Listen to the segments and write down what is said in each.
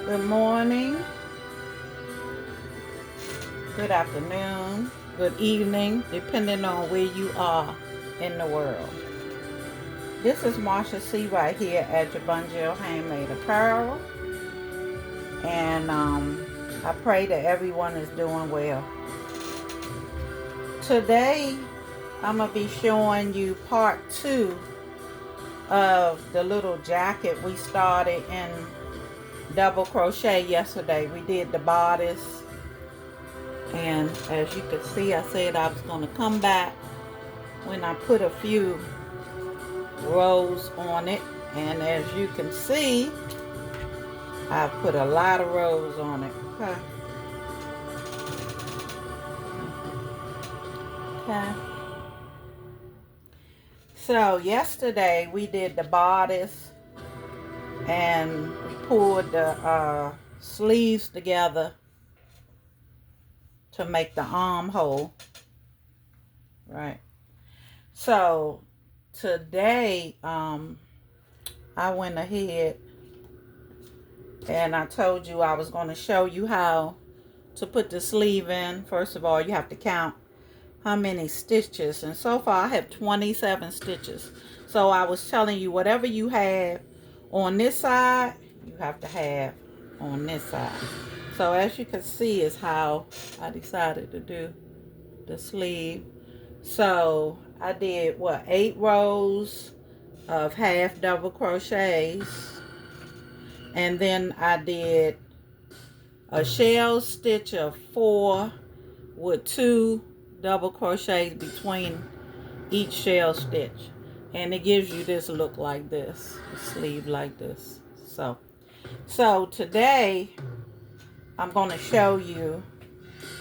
Good morning, good afternoon, good evening, depending on where you are in the world. This is Marsha C. right here at Jabungel Handmade Apparel. And I pray that everyone is doing well. Today, I'm going to be showing you part 2 of the little jacket we started in double crochet yesterday. We did the bodice. And as you can see, I said I was going to come back when I put a few rows on it. And as you can see, I put a lot of rows on it. Okay. So yesterday we did the bodice and we pulled the sleeves together to make the armhole. Right. So today I went ahead and I told you I was going to show you how to put the sleeve in. First of all, you have to count how many stitches, and so far I have 27 stitches. So I was telling you, whatever you have on this side, you have to have on this side. So as you can see is how I decided to do the sleeve. So I did 8 rows of half double crochets, and then I did a shell stitch of 4 with 2 double crochets between each shell stitch, and it gives you this look like this, a sleeve like this. So today I'm going to show you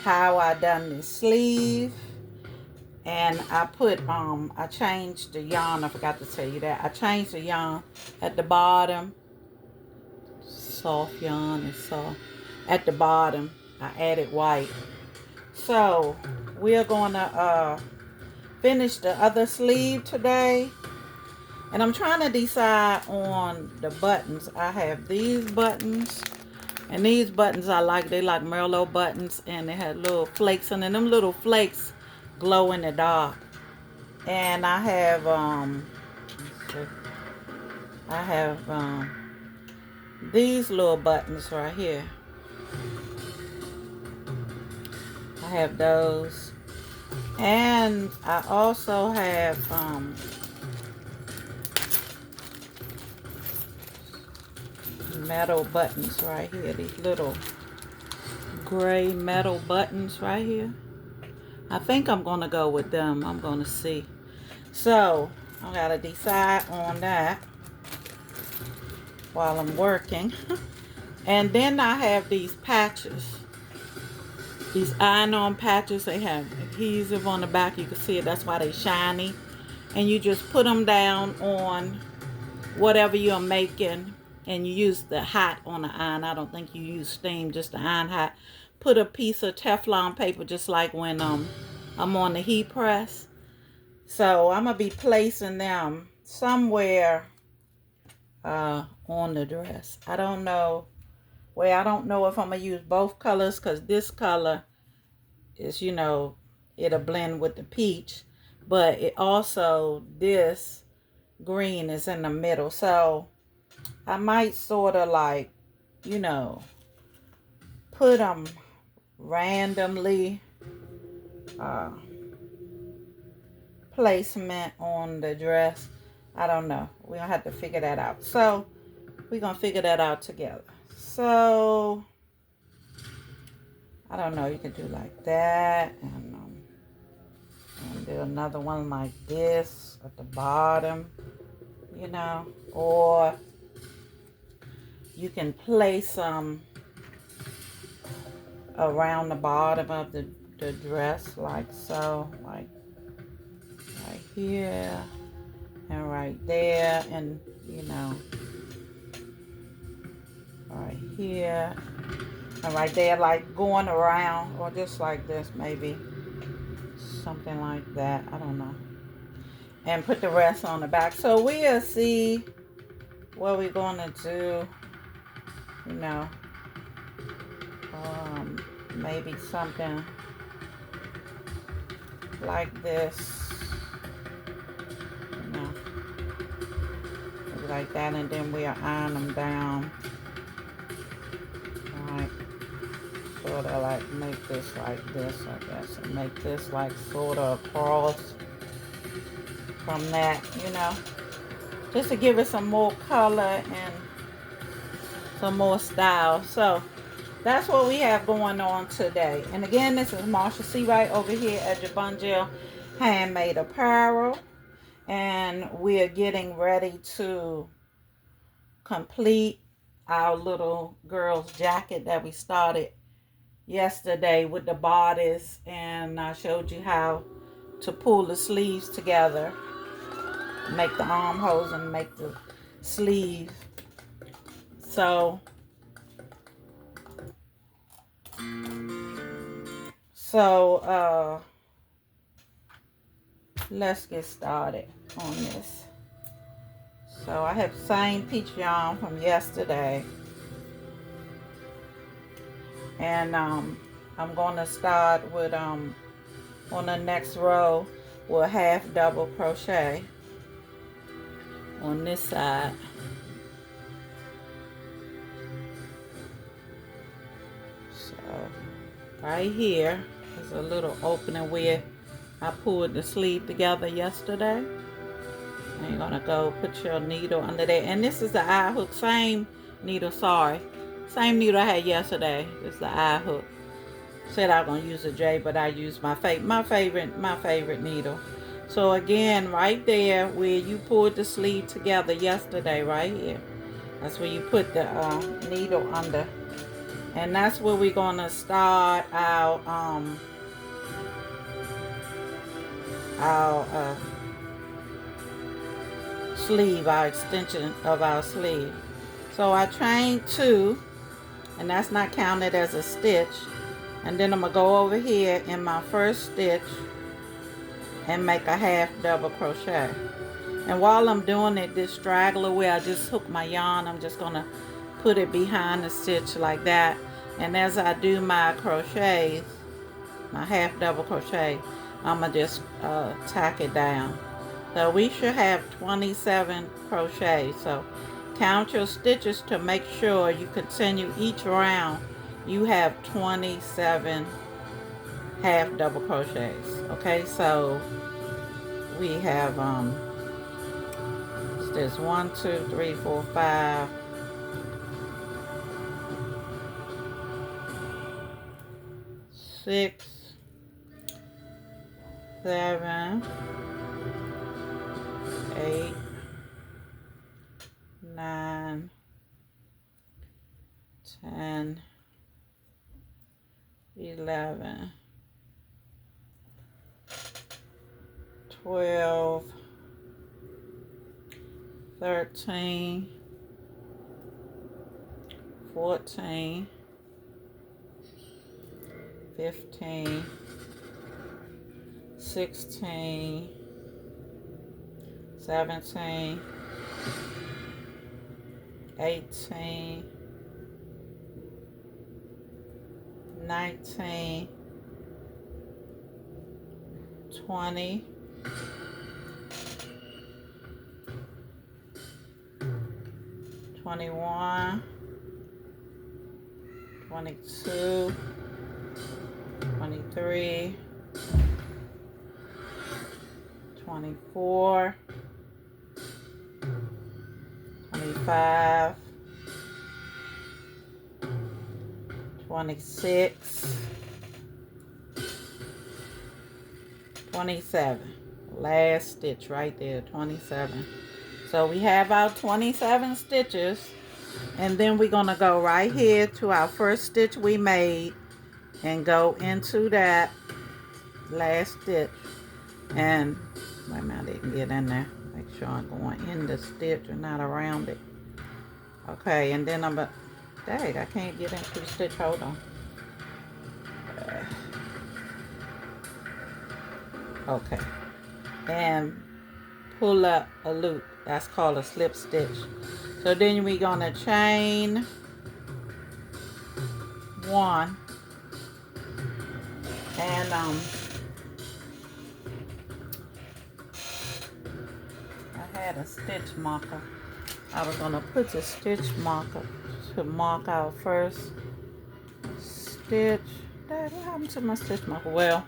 how I done this sleeve. And I put I changed the yarn. I forgot to tell you that I changed the yarn at the bottom. Soft yarn is soft. At the bottom I added white. So we are going to finish the other sleeve today, and I'm trying to decide on the buttons. I have these buttons, and these buttons I like. They like Merlot buttons, and they had little flakes, and then them little flakes glow in the dark. And I have these little buttons right here. I have those. And I also have metal buttons right here. These little gray metal buttons right here. I think I'm going to go with them. I'm going to see. So I got to decide on that while I'm working. And then I have these patches. These iron-on patches, they have adhesive on the back. You can see it. That's why they shiny. And you just put them down on whatever you're making, and you use the hot on the iron. I don't think you use steam, just the iron hot. Put a piece of Teflon paper, just like when I'm on the heat press. So I'm gonna be placing them somewhere on the dress. I don't know. Well, I don't know if I'm gonna use both colors, because this color is, it'll blend with the peach, but it also, this green is in the middle. So I might sort of like, put them randomly placement on the dress. I don't know. We're gonna have to figure that out. So we're gonna figure that out together. So I don't know. You can do like that, and do another one like this at the bottom, or you can place some around the bottom of the dress, like so, like right here and right there, and right here and right there, like going around, or just like this, maybe something like that. I don't know. And put the rest on the back. So we'll see what we're going to do, maybe something like this, you know, maybe like that, and then we'll iron them down. All right, sort of like make this like this, I guess, and make this like sort of across from that, you know, just to give it some more color and some more style. So that's what we have going on today. And again, this is Marsha C. right over here at Jabungel Handmade Apparel. And we are getting ready to complete our little girl's jacket that we started yesterday with the bodice. And I showed you how to pull the sleeves together, make the armholes and make the sleeves. So let's get started on this. So I have the same peach yarn from yesterday, and I'm going to start with on the next row with half double crochet on this side. So right here is a little opening where I pulled the sleeve together yesterday. And you're gonna go put your needle under there. And this is the eye hook, same needle, same needle I had yesterday. This is the eye hook. Said I was gonna use a J, but I used my favorite needle. So again, right there where you pulled the sleeve together yesterday, right here, that's where you put the needle under. And that's where we're gonna start our sleeve, our extension of our sleeve. So I chained 2, and that's not counted as a stitch. And then I'm gonna go over here in my first stitch and make a half double crochet. And while I'm doing it, this straggler where I just hook my yarn, I'm just gonna put it behind the stitch like that. And as I do my crochets, my half double crochet, I'm gonna just tack it down. So we should have 27 crochets. So count your stitches to make sure you continue each round. You have 27 half double crochets. Okay, so we have there's 1, 2, 3, 4, 5, 6, 7, 8, 9, 10, 11, 12, 13, 14, 15, 16, 17, 18, 19, 20, 21, 22, 23, 24, 25, 26, 27. Last stitch right there, 27. So we have our 27 stitches, and then we're going to go right here to our first stitch we made and go into that last stitch. And wait a minute, I didn't get in there. Make sure I'm going in the stitch and not around it. Okay, and then I'm dang, I can't get into the stitch. Hold on. Okay, and pull up a loop. That's called a slip stitch. So then we're gonna chain one, and I had a stitch marker. I was gonna put the stitch marker to mark our first stitch. Dad, what happened to my stitch marker? Well,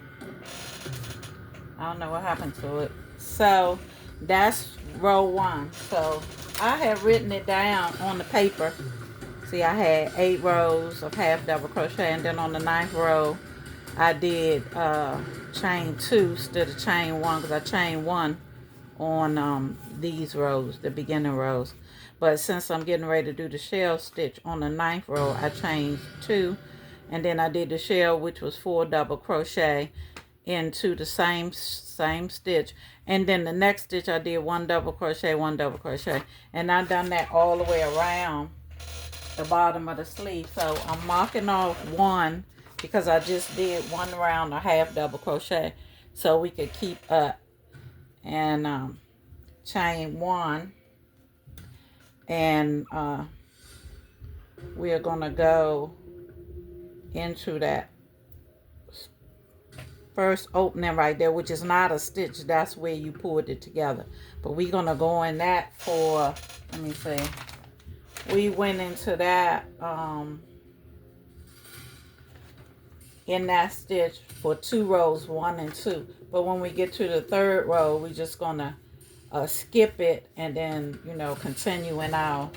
I don't know what happened to it. So that's row 1. So I have written it down on the paper. See, I had 8 rows of half double crochet, and then on the 9th row I did chain 2 instead of chain 1, because I chained 1 on these rows, the beginning rows. But since I'm getting ready to do the shell stitch on the 9th row, I chained 2, and then I did the shell, which was 4 double crochet into the same stitch, and then the next stitch I did 1 double crochet, 1 double crochet, and I've done that all the way around the bottom of the sleeve. So I'm marking off 1 because I just did 1 round of half double crochet, so we could keep up, and chain 1, and we're gonna go into that first opening right there, which is not a stitch. That's where you pulled it together, but we're gonna go in that for, let me see, we went into that in that stitch for 2 rows, 1 and 2. But when we get to the 3rd row, we're just gonna skip it, and then, you know, continue in our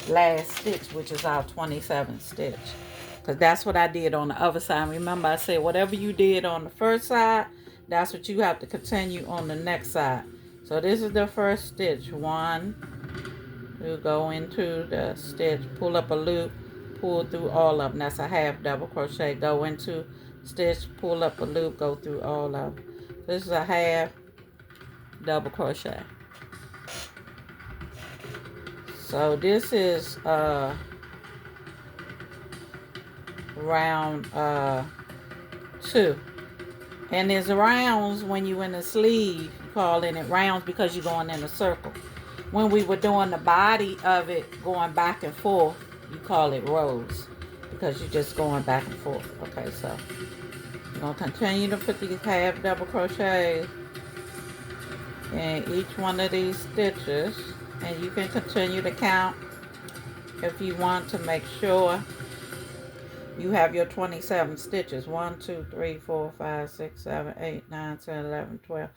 last stitch, which is our 27th stitch, because that's what I did on the other side. Remember, I said whatever you did on the first side, that's what you have to continue on the next side. So this is the first stitch. 1, you go into the stitch, pull up a loop, pull through all of them. That's a half double crochet. Go into stitch, pull up a loop, go through all of them. This is a half double crochet. So this is round 2, and there's rounds when you in the sleeve. You calling it rounds because you're going in a circle. When we were doing the body of it, going back and forth, you call it rows because you're just going back and forth. Okay, so you're gonna continue to put these half double crochets in each one of these stitches, and you can continue to count if you want to make sure you have your 27 stitches. 1, 2, 3, 4, 5, 6, 7, 8, 9, 10, 11, 12,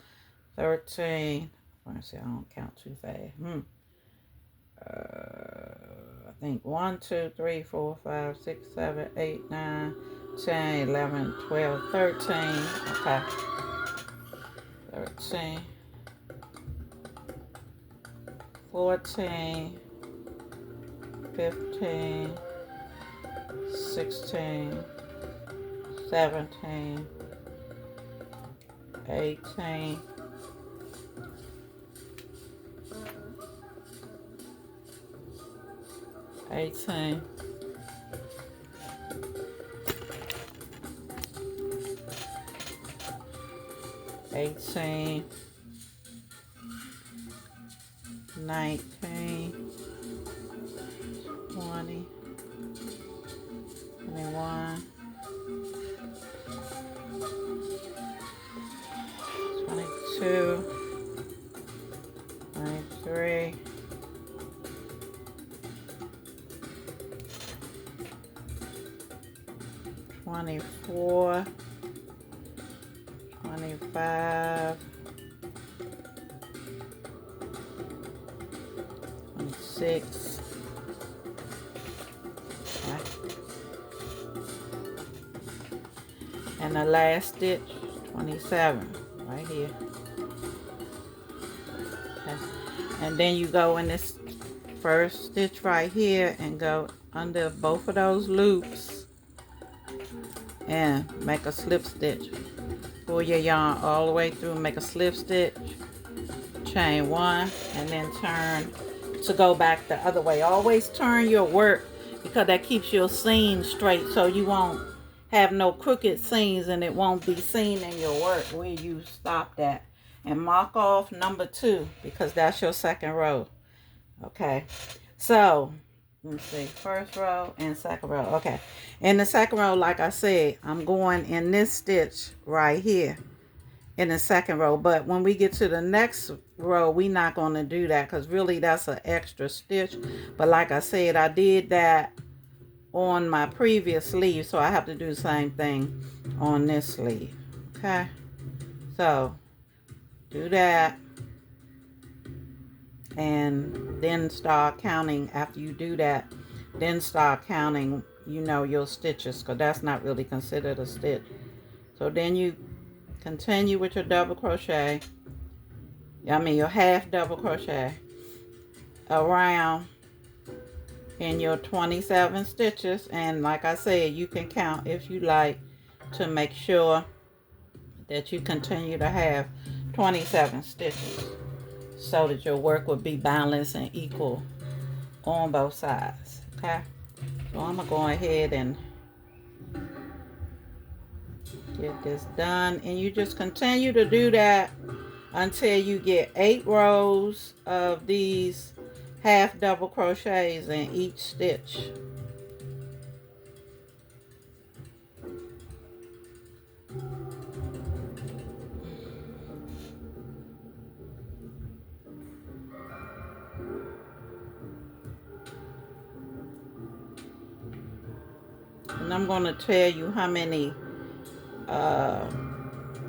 13. Let's see, I don't count too fast. I think 1, 2, 3, 4, 5, 6, 7, 8, 9, 10, 11, 12, 13. Okay. 13. 14. 15. 16. 17. 18. 18. 18. 19. 20. 21. 22. 23. 24, 25, 26, okay. And the last stitch, 27, right here. Okay. And then you go in this first stitch right here and go under both of those loops and make a slip stitch. Pull your yarn all the way through, make a slip stitch, chain 1, and then turn to go back the other way. Always turn your work because that keeps your seam straight, so you won't have no crooked seams and it won't be seen in your work where you stopped at. And mark off number 2 because that's your second row. Okay, so let me see, first row and second row. Okay, in the second row, like I said, I'm going in this stitch right here in the second row, but when we get to the next row, we're not going to do that because really that's an extra stitch. But like I said, I did that on my previous sleeve, so I have to do the same thing on this sleeve. Okay, so do that and then start counting. After you do that, then start counting, you know, your stitches, because that's not really considered a stitch. So then you continue with your double crochet, your half double crochet around in your 27 stitches. And like I said, you can count if you like to make sure that you continue to have 27 stitches so that your work will be balanced and equal on both sides. Okay, so I'm gonna go ahead and get this done, and you just continue to do that until you get 8 rows of these half double crochets in each stitch. And I'm going to tell you how many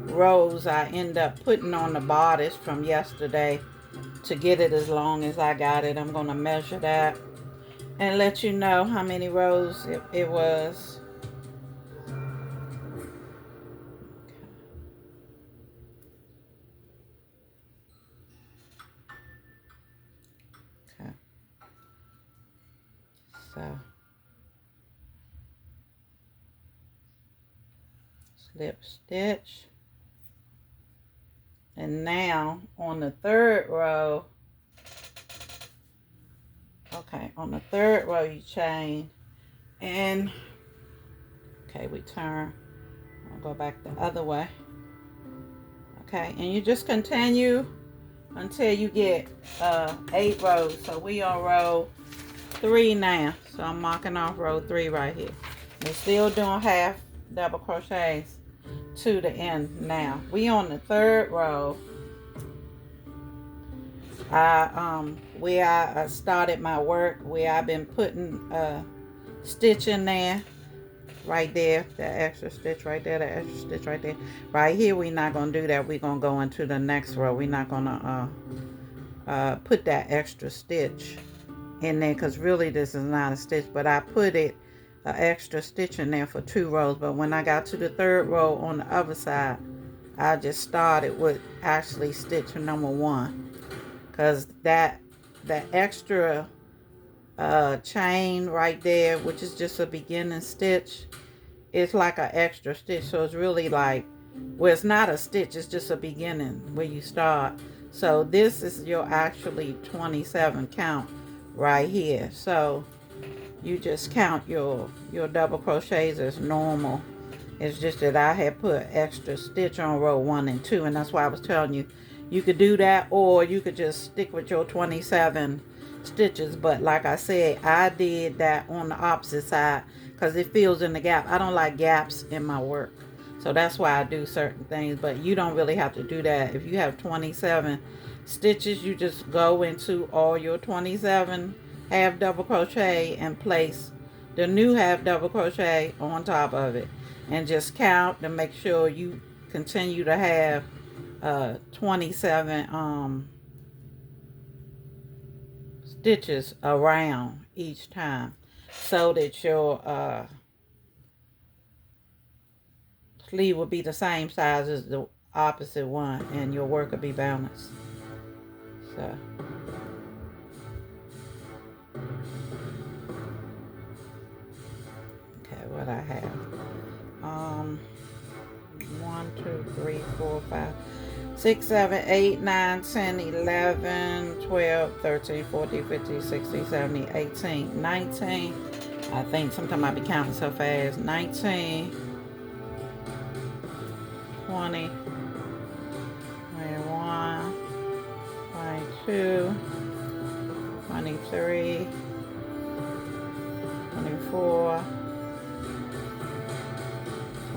rows I end up putting on the bodice from yesterday to get it as long as I got it. I'm going to measure that and let you know how many rows it was. Okay. So slip stitch, and now on the third row, okay, on the third row you chain, and okay, we turn. I'll go back the other way. Okay, and you just continue until you get 8 rows. So we on row 3 now, so I'm marking off row 3 right here. We're still doing half double crochets to the end. Now we on the third row. Where I started my work, where I've been putting stitch in there, right there, that extra stitch right there, that extra stitch right there. Right here, we're not gonna do that. We're gonna go into the next row. We're not gonna put that extra stitch in there, because really this is not a stitch, but I put it an extra stitch in there for 2 rows. But when I got to the third row on the other side, I just started with actually stitch number 1, because that extra chain right there, which is just a beginning stitch, it's like an extra stitch. So it's really like, well, it's not a stitch, it's just a beginning where you start. So this is your actually 27 count right here. So you just count your double crochets as normal. It's just that I had put extra stitch on row 1 and 2, and that's why I was telling you, you could do that, or you could just stick with your 27 stitches. But like I said, I did that on the opposite side because it fills in the gap. I don't like gaps in my work, so that's why I do certain things. But you don't really have to do that. If you have 27 stitches, you just go into all your 27 half double crochet and place the new half double crochet on top of it, and just count to make sure you continue to have 27 stitches around each time, so that your sleeve will be the same size as the opposite one, and your work will be balanced. So okay, what I have, 1 2 3 4 5 6 7 8 9 10 11 12 13 14 15 16 17 18 19. I think sometimes I be counting so fast. 19 20 21 22 23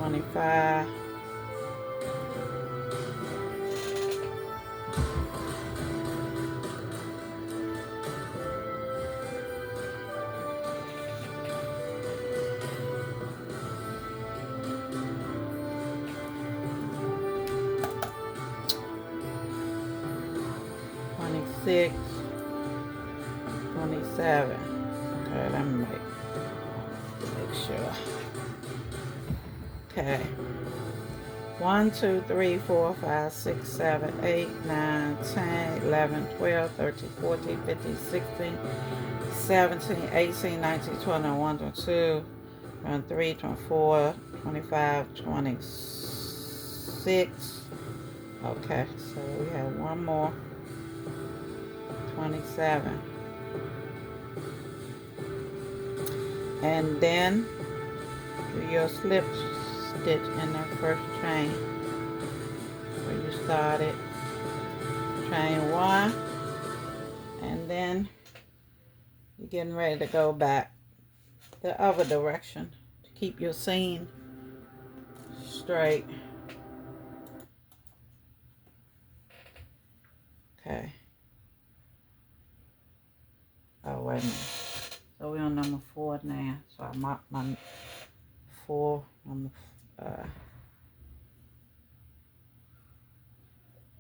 25, 26, 27. Okay, let me make sure. Okay. 1, 2, 3, 4, 5, 6, 7, 8, 9, 10, 11, 12, 13, 14, 15, 16, 17, 18, 19, 20, 21, 22, 23, 24, 25, 26. Okay, so we have one more. 27. And then do your slip stitch in the first chain where you started. Chain 1, and then you're getting ready to go back the other direction to keep your seam straight. Okay. Oh, wait a minute. So we're on number 4 now. So I marked my 4.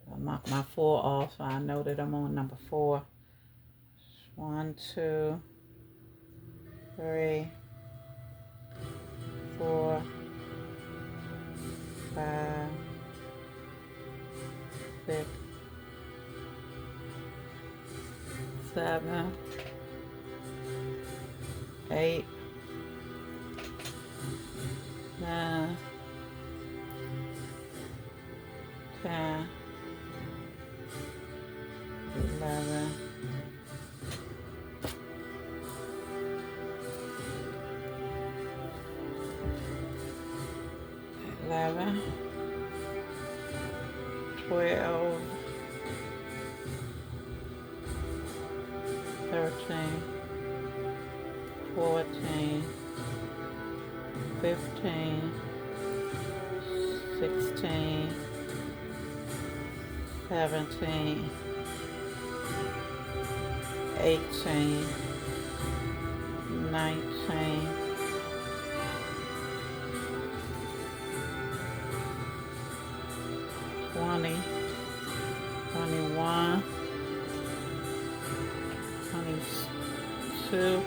I marked my 4 off, so I know that I'm on number 4. 1, 2, 3, 4, 5, 6, 7, 8, 9, 10, 11, 12, 13, 14, 15, 16, 17, 18, 19, 20, 21, 22,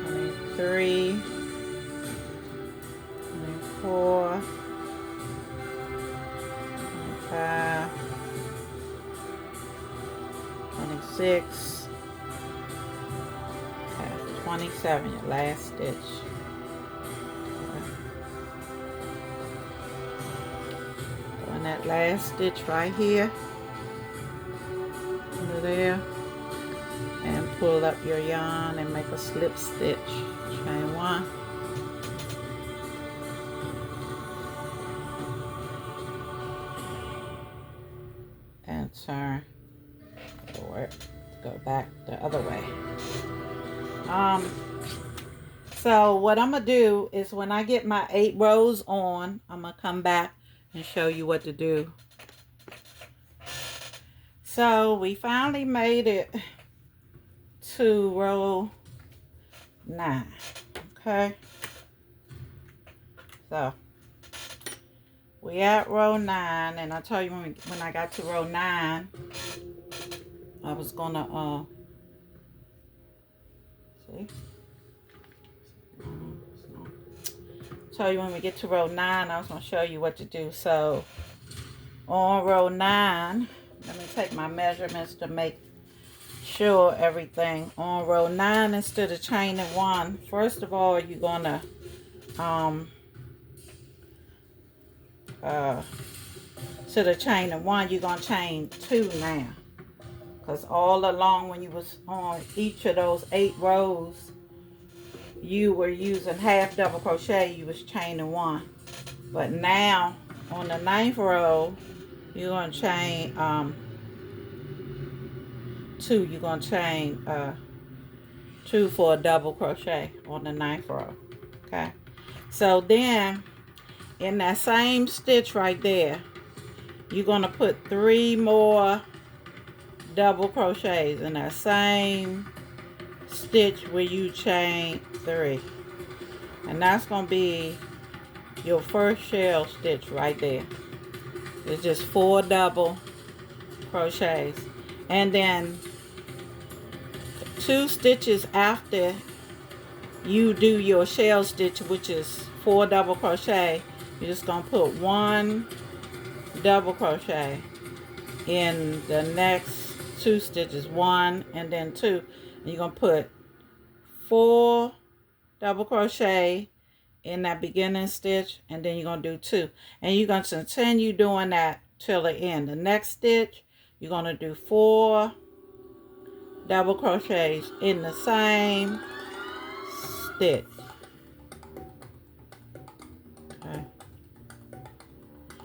23, 24, 25, 26, okay, 27, your last stitch. Doing that last stitch right here, under there, and pull up your yarn and make a slip stitch. Chain 1. And turn forward, go back the other way. So what I'm gonna do is when I get my 8 rows on, I'm gonna come back and show you what to do. So we finally made it to row 9. Okay, so we at row 9, and I tell you when I got to row 9, I was gonna see. Tell you when we get to row 9, I was gonna show you what to do. So on row 9, let me take my measurements to make sure everything. On row 9, instead of chaining 1, first of all, you're gonna instead of chaining 1, you're gonna chain 2 now, because all along when you was on each of those 8 rows, you were using half double crochet, you was chaining 1. But now on the 9th row, you're gonna chain 2. You're gonna chain 2 for a double crochet on the 9th row. Okay, So then in that same stitch right there, you're going to put 3 more double crochets in that same stitch where you chain 3. And that's going to be your first shell stitch right there. It's just 4 double crochets. And then 2 stitches after you do your shell stitch, which is 4 double crochet, you're just going to put 1 double crochet in the next 2 stitches, 1 and then 2. And you're going to put 4 double crochet in that beginning stitch, and then you're going to do 2. And you're going to continue doing that till the end. The next stitch, you're going to do 4 double crochets in the same stitch. Okay.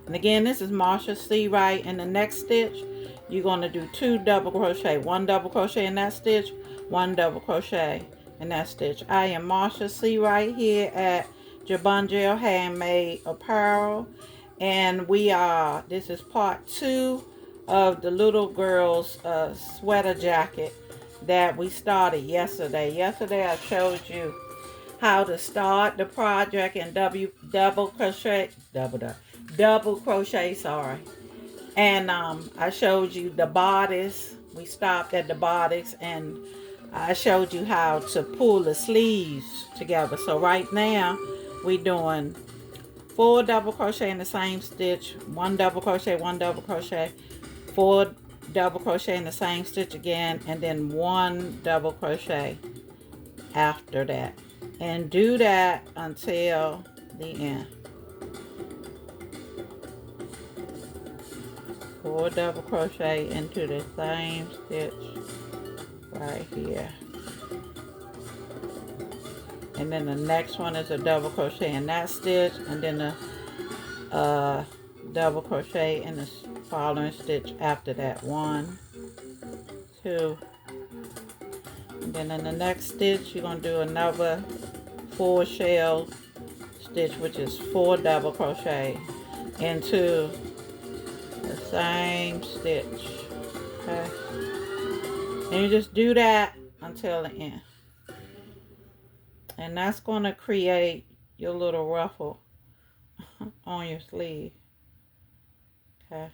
And again, this is Marsha C. Wright. In the next stitch, you're going to do 2 double crochet, 1 double crochet in that stitch, 1 double crochet in that stitch. I am Marsha C. Wright here at Jabungel Handmade Apparel, and this is part 2 of the little girl's sweater jacket that we started yesterday. Yesterday I showed you how to start the project in double crochet, sorry. And I showed you the bodice. We stopped at the bodice, and I showed you how to pull the sleeves together. So right now we're doing 4 double crochet in the same stitch, 1 double crochet, 1 double crochet, 4 double crochet in the same stitch again, and then 1 double crochet after that. And do that until the end. 4 double crochet into the same stitch right here. And then the next one is a double crochet in that stitch, and then a double crochet in the following stitch after that. 1, 2, and then in the next stitch you're going to do another 4 shell stitch, which is 4 double crochet into the same stitch. Okay, and you just do that until the end, and that's going to create your little ruffle on your sleeve. Okay,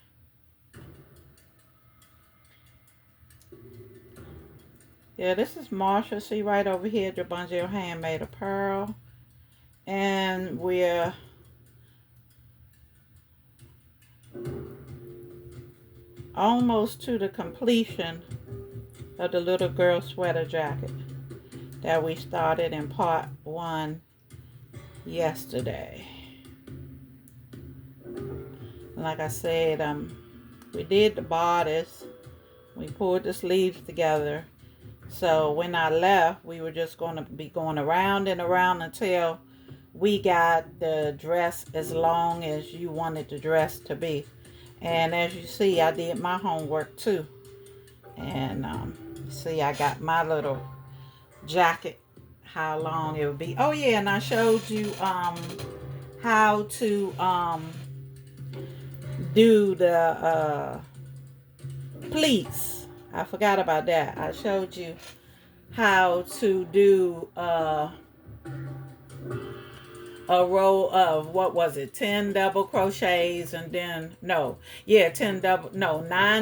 yeah, this is Marsha C. Right over here at Jabungel Handmade Apparel, and we're almost to the completion of the little girl sweater jacket that we started in part 1 yesterday. Like I said, we did the bodice, we pulled the sleeves together. So when I left, we were just going to be going around and around until we got the dress as long as you wanted the dress to be. And as you see, I did my homework too. And see, I got my little jacket, how long it would be. Oh yeah, and I showed you how to do the pleats. I forgot about that. I showed you how to do a row of, what was it, 10 double crochets, and then 9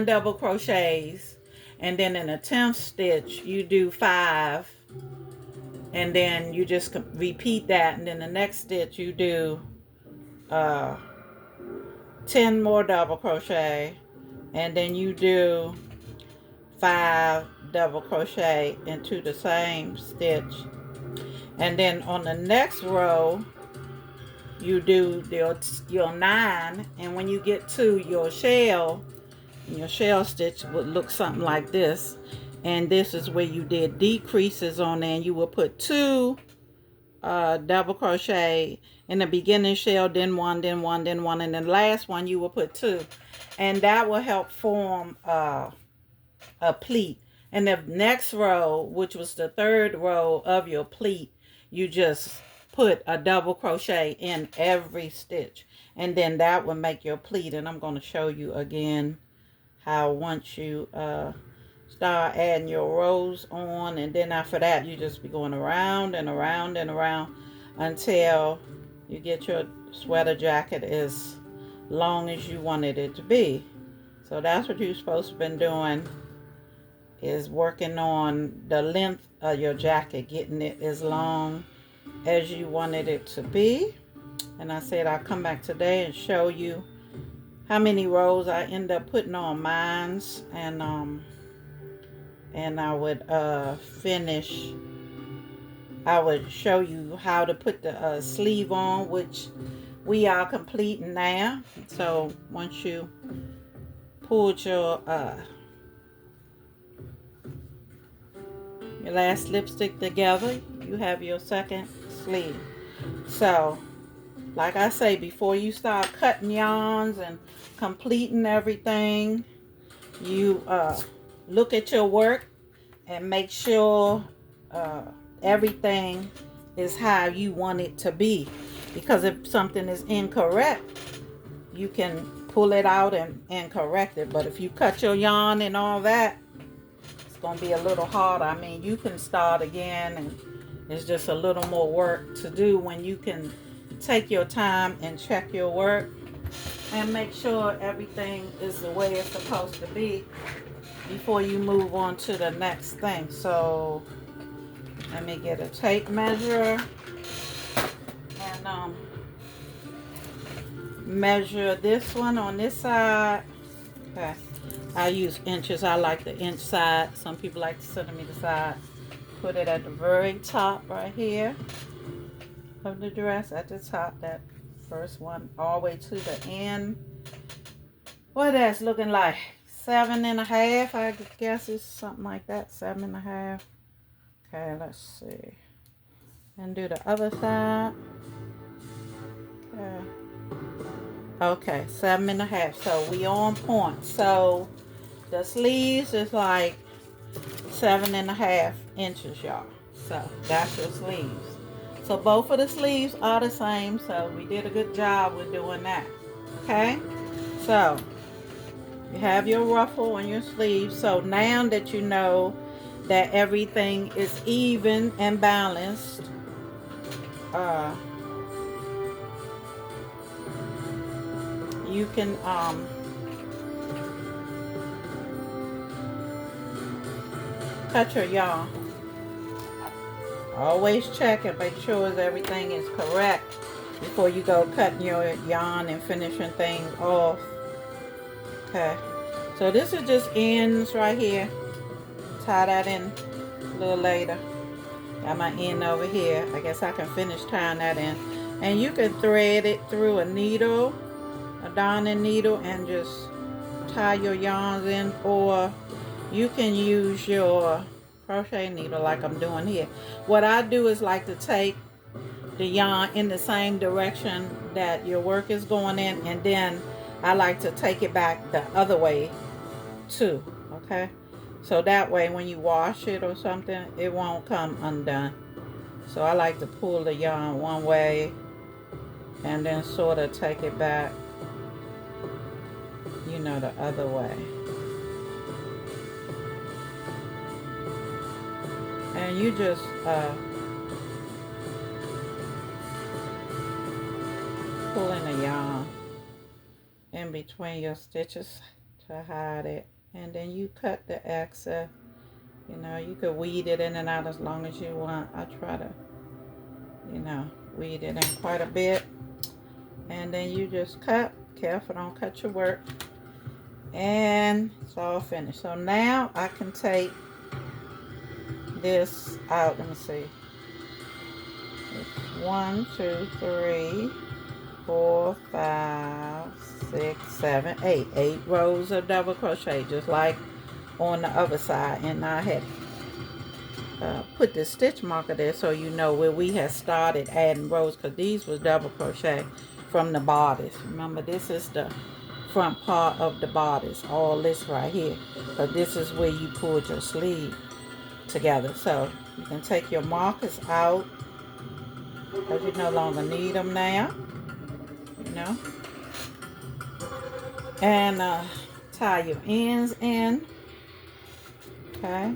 double crochets, and then in the 10th stitch you do 5, and then you just repeat that, and then the next stitch you do 10 more double crochet, and then you do 5 double crochet into the same stitch, and then on the next row you do your 9, and when you get to your shell stitch would look something like this, and this is where you did decreases on there, and you will put 2 double crochet in the beginning shell, then 1, then 1, then 1, and then the last one you will put 2, and that will help form a pleat. And the next row, which was the 3rd row of your pleat, you just put a double crochet in every stitch, and then that will make your pleat. And I'm going to show you again how once you start adding your rows on, and then after that you just be going around and around and around until you get your sweater jacket as long as you wanted it to be. So that's what you're supposed to been doing, is working on the length of your jacket, getting it as long as you wanted it to be. And I said I'll come back today and show you how many rows I end up putting on mines, and I would I would show you how to put the sleeve on, which we are completing now. So once you pulled your last lipstick together, you have your second sleeve. So like I say, before you start cutting yarns and completing everything, you look at your work and make sure everything is how you want it to be. Because if something is incorrect, you can pull it out and correct it. But if you cut your yarn and all that, it's going to be a little hard. I mean, you can start again, and it's just a little more work to do when you can take your time and check your work and make sure everything is the way it's supposed to be before you move on to the next thing. So let me get a tape measure and measure this one on this side. Okay, I use inches. I like the inch side. Some people like the centimeter side. Put it at the very top right here of the dress, at the top, that first one, all the way to the end. What that's looking like 7.5, I guess it's something like that, 7.5. Okay, let's see, and do the other side. Okay, 7.5. So we on point. So the sleeves is like 7.5 inches, y'all. So that's your sleeves. So both of the sleeves are the same. So we did a good job with doing that. Okay, so you have your ruffle on your sleeve. So now that you know that everything is even and balanced, you can cut your yarn. Always check and make sure everything is correct before you go cutting your yarn and finishing things off. Okay, so this is just ends right here. Tie that in a little later. Got my end over here. I guess I can finish tying that in. And you can thread it through a needle, a darning needle, and just tie your yarns in, or you can use your crochet needle like I'm doing here. What I do is like to take the yarn in the same direction that your work is going in, and then I like to take it back the other way too. Okay, so that way when you wash it or something, it won't come undone. So I like to pull the yarn one way and then sort of take it back, you know, the other way. And you just pulling the yarn in between your stitches to hide it, and then you cut the excess. You know, you could weed it in and out as long as you want. I try to, you know, weed it in quite a bit, and then you just cut. Careful, don't cut your work, and it's all finished. So now I can take this out. Let me see. It's 1, 2, 3, 4, 5, 6, 7, 8. 8 rows of double crochet, just like on the other side. And I had put the stitch marker there so you know where we had started adding rows, because these was double crochet from the bodice. Remember, this is the front part of the bodice, all this right here, because this is where you pulled your sleeve together. So you can take your markers out because you no longer need them now, you know. And tie your ends in. Okay.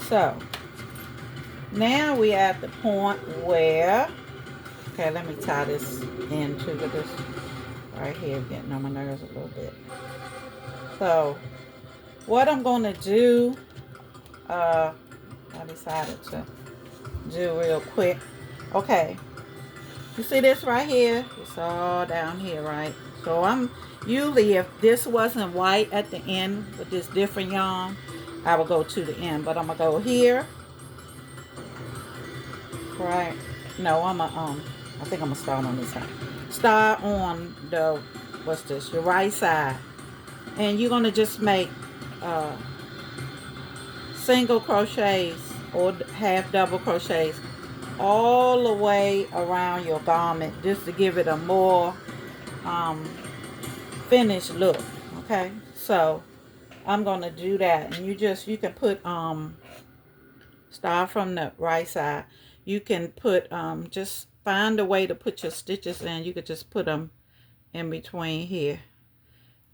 So now we at the point where, okay, let me tie this into this right here, getting on my nerves a little bit. So what I'm going to do, I decided to do real quick. Okay, you see this right here? It's all down here, right? So I'm usually, if this wasn't white at the end with this different yarn, I would go to the end, but I'm gonna go here, right? No, I think I'm gonna start on this side. Start on the, what's this? Your right side, and you're gonna just make single crochets or half double crochets all the way around your garment, just to give it a more finished look. Okay, so I'm gonna do that, and you can put start from the right side. You can put just find a way to put your stitches in. You could just put them in between here,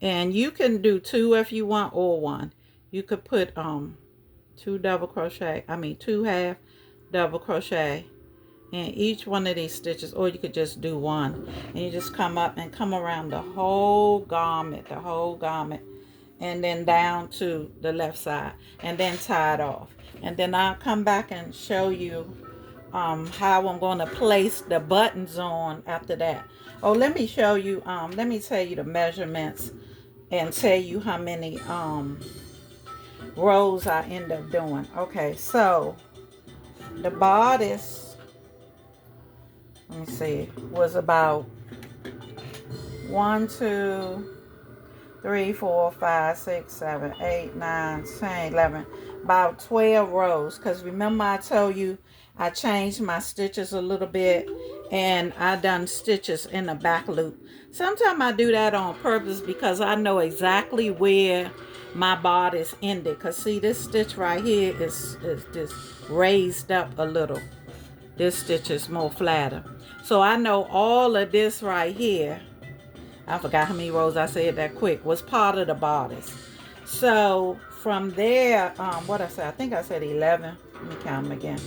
and you can do two if you want, or one. You could put two half double crochet in each one of these stitches, or you could just do one, and you just come up and come around the whole garment, and then down to the left side, and then tie it off. And then I'll come back and show you how I'm going to place the buttons on after that. Oh, let me show you, let me tell you the measurements and tell you how many rows I end up doing. Okay, so the bodice, let me see, was about 1, 2, 3, 4, 5, 6, 7, 8, 9, 10, 11, about 12 rows. Because remember I told you I changed my stitches a little bit, and I done stitches in the back loop. Sometimes I do that on purpose because I know exactly where my bodice ended. Because see, this stitch right here is just raised up a little. This stitch is more flatter. So I know all of this right here, I forgot how many rows I said that quick, was part of the bodice. So from there, what I said, I think I said 11. Let me count them again.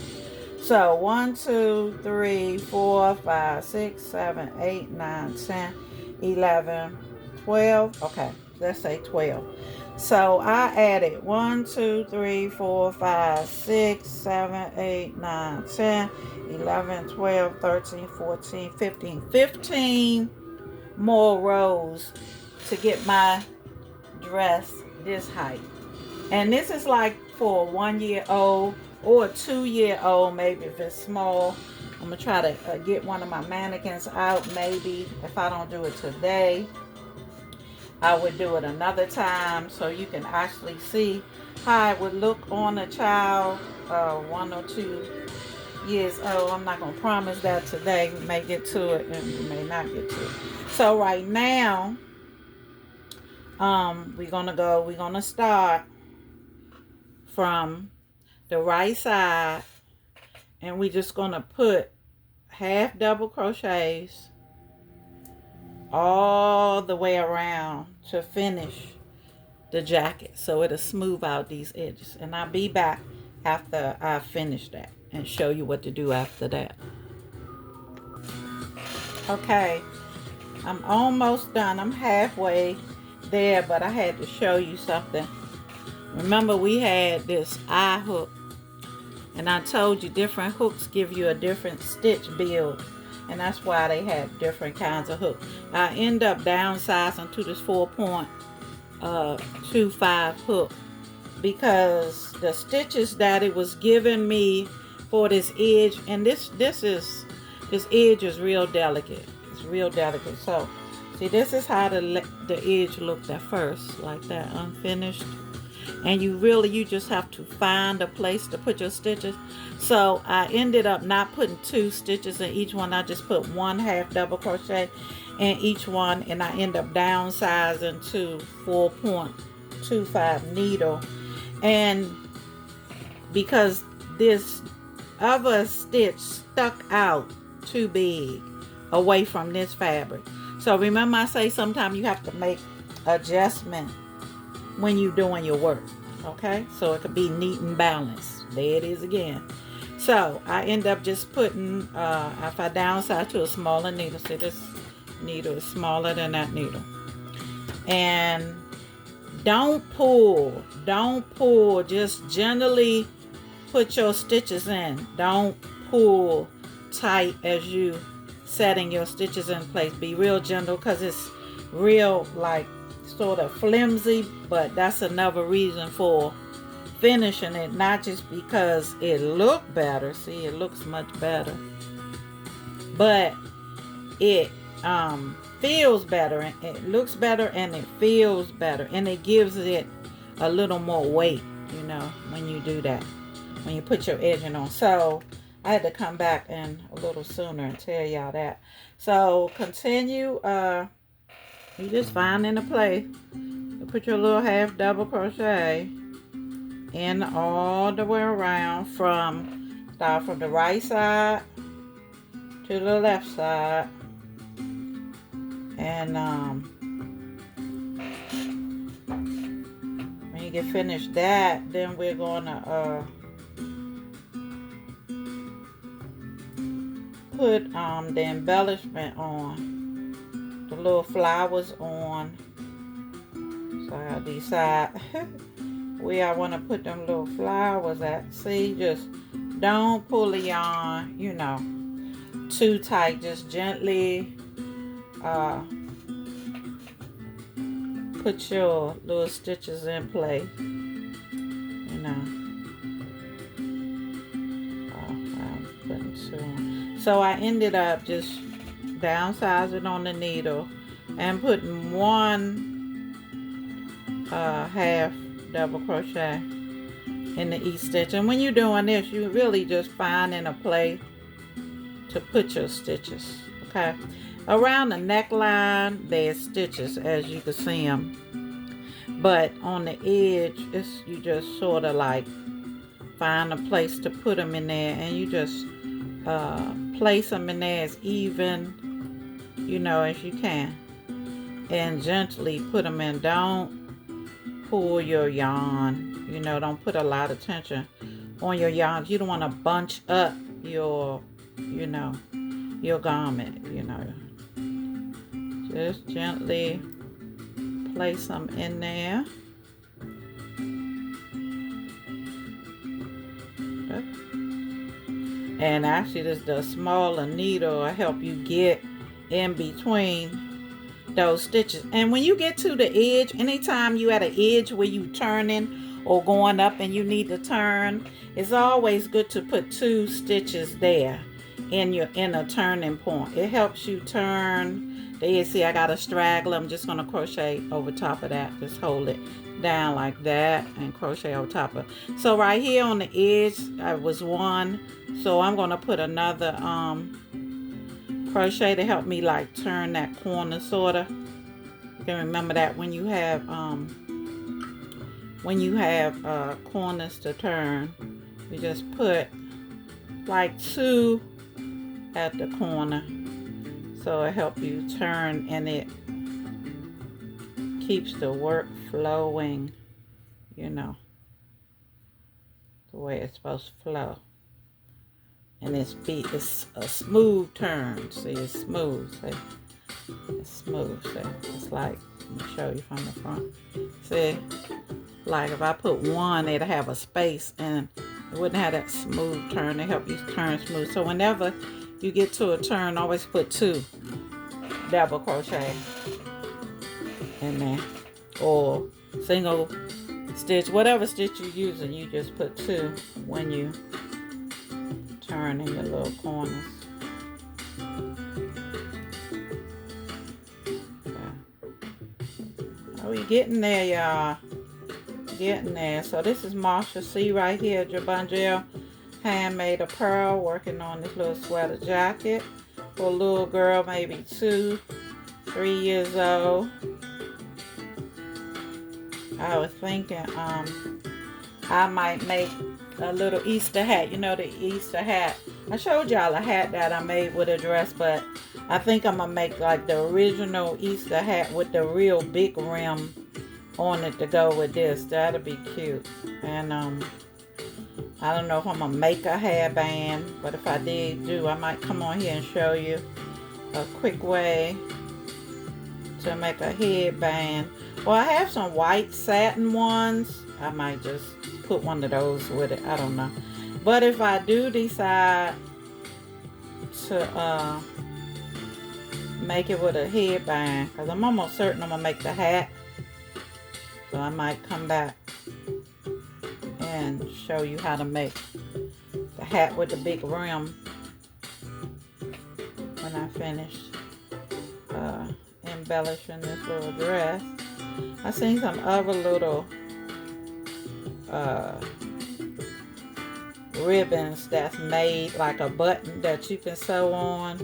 So 1, 2, 3, 4, 5, 6, 7, 8, 9, 10, 11, 12. Okay, let's say 12. So I added 1, 2, 3, 4, 5, 6, 7, 8, 9, 10, 11, 12, 13, 14, 15. 15 more rows to get my dress this height. And this is like for a 1-year-old or a 2-year-old, maybe if it's small. I'm gonna try to get one of my mannequins out, maybe if I don't do it today. I would do it another time so you can actually see how it would look on a child 1 or 2 years old. I'm not gonna promise that today. We may get to it and we may not get to it. So right now, we're gonna start from the right side, and we're just gonna put half double crochets all the way around to finish the jacket, so it'll smooth out these edges. And I'll be back after I finish that and show you what to do after that. Okay, I'm almost done. I'm halfway there, but I had to show you something. Remember, we had this eye hook, and I told you different hooks give you a different stitch build, and that's why they have different kinds of hooks. I end up downsizing to this 4.25 hook because the stitches that it was giving me for this edge, and this edge is real delicate. It's real delicate. So see, this is how the edge looked at first, like that, unfinished. And you just have to find a place to put your stitches. So I ended up not putting 2 stitches in each one. I just put 1 half double crochet in each one, and I end up downsizing to 4.25 needle. And because this other stitch stuck out too big away from this fabric. So remember I say sometimes you have to make adjustment when you're doing your work. Okay, so it could be neat and balanced. There it is again. So I end up just putting, if I downsize to a smaller needle, see this needle is smaller than that needle. And don't pull, just gently put your stitches in. Don't pull tight as you setting your stitches in place. Be real gentle because it's real like sort of flimsy, but that's another reason for finishing it, not just because it looked better. See, it looks much better, but it feels better, and it looks better, and it feels better, and it gives it a little more weight, you know, when you do that, when you put your edging on. So I had to come back in a little sooner and tell y'all that. So continue, you just find in a place, you put your little half double crochet in all the way around, start from the right side to the left side. And when you get finished that, then we're gonna put the embellishment on, the little flowers on. So I decide where I want to put them little flowers at. See, just don't pull the yarn, you know, too tight. Just gently put your little stitches in place, you know. I'm putting two on. So I ended up just downsizing on the needle and putting one half double crochet in the each stitch. And when you're doing this, you really just finding a place to put your stitches. Okay, around the neckline there's stitches, as you can see them, but on the edge it's, you just sort of like find a place to put them in there, and you just place them in there as even, you know, as you can, and gently put them in. Don't pull your yarn, you know, don't put a lot of tension on your yarn. You don't want to bunch up your, you know, your garment, you know. Just gently place them in there. And actually the smaller needle will help you get in between those stitches. And when you get to the edge, anytime you at an edge where you turning or going up and you need to turn, it's always good to put 2 stitches there in a turning point. It helps you turn. There you see I got a straggler. I'm just going to crochet over top of that. Just hold it down like that and crochet over top of it. So right here on the edge I was 1, so I'm going to put another crochet to help me like turn that corner, sort of. You can remember that when you have corners to turn, you just put like 2 at the corner, so it helps you turn, and it keeps the work flowing, you know, the way it's supposed to flow. And it's a smooth turn. See, it's smooth. See, it's smooth. See, it's like, let me show you from the front. See, like if I put 1, it'd have a space and it wouldn't have that smooth turn. They help you turn smooth. So whenever you get to a turn, always put 2 double crochet in there, or single stitch, whatever stitch you're using. You just put 2 when you turn in your little corners. Oh, we getting there, y'all. Getting there. So this is Marsha C right here, Jabangel Handmade Apparel, working on this little sweater jacket for a little girl, maybe 2, 3 years old. I was thinking I might make a little Easter hat. You know, the Easter hat. I showed y'all a hat that I made with a dress, but I think I'm gonna make like the original Easter hat with the real big rim on it to go with this. That'll be cute. And I don't know if I'm gonna make a hairband, but if I do, I might come on here and show you a quick way to make a headband. Well, I have some white satin ones. I might just put one of those with it. I don't know. But if I do decide to make it with a headband, because I'm almost certain I'm gonna make the hat, so I might come back and show you how to make the hat with the big rim when I finish embellishing this little dress. I seen some other little ribbons that's made like a button that you can sew on.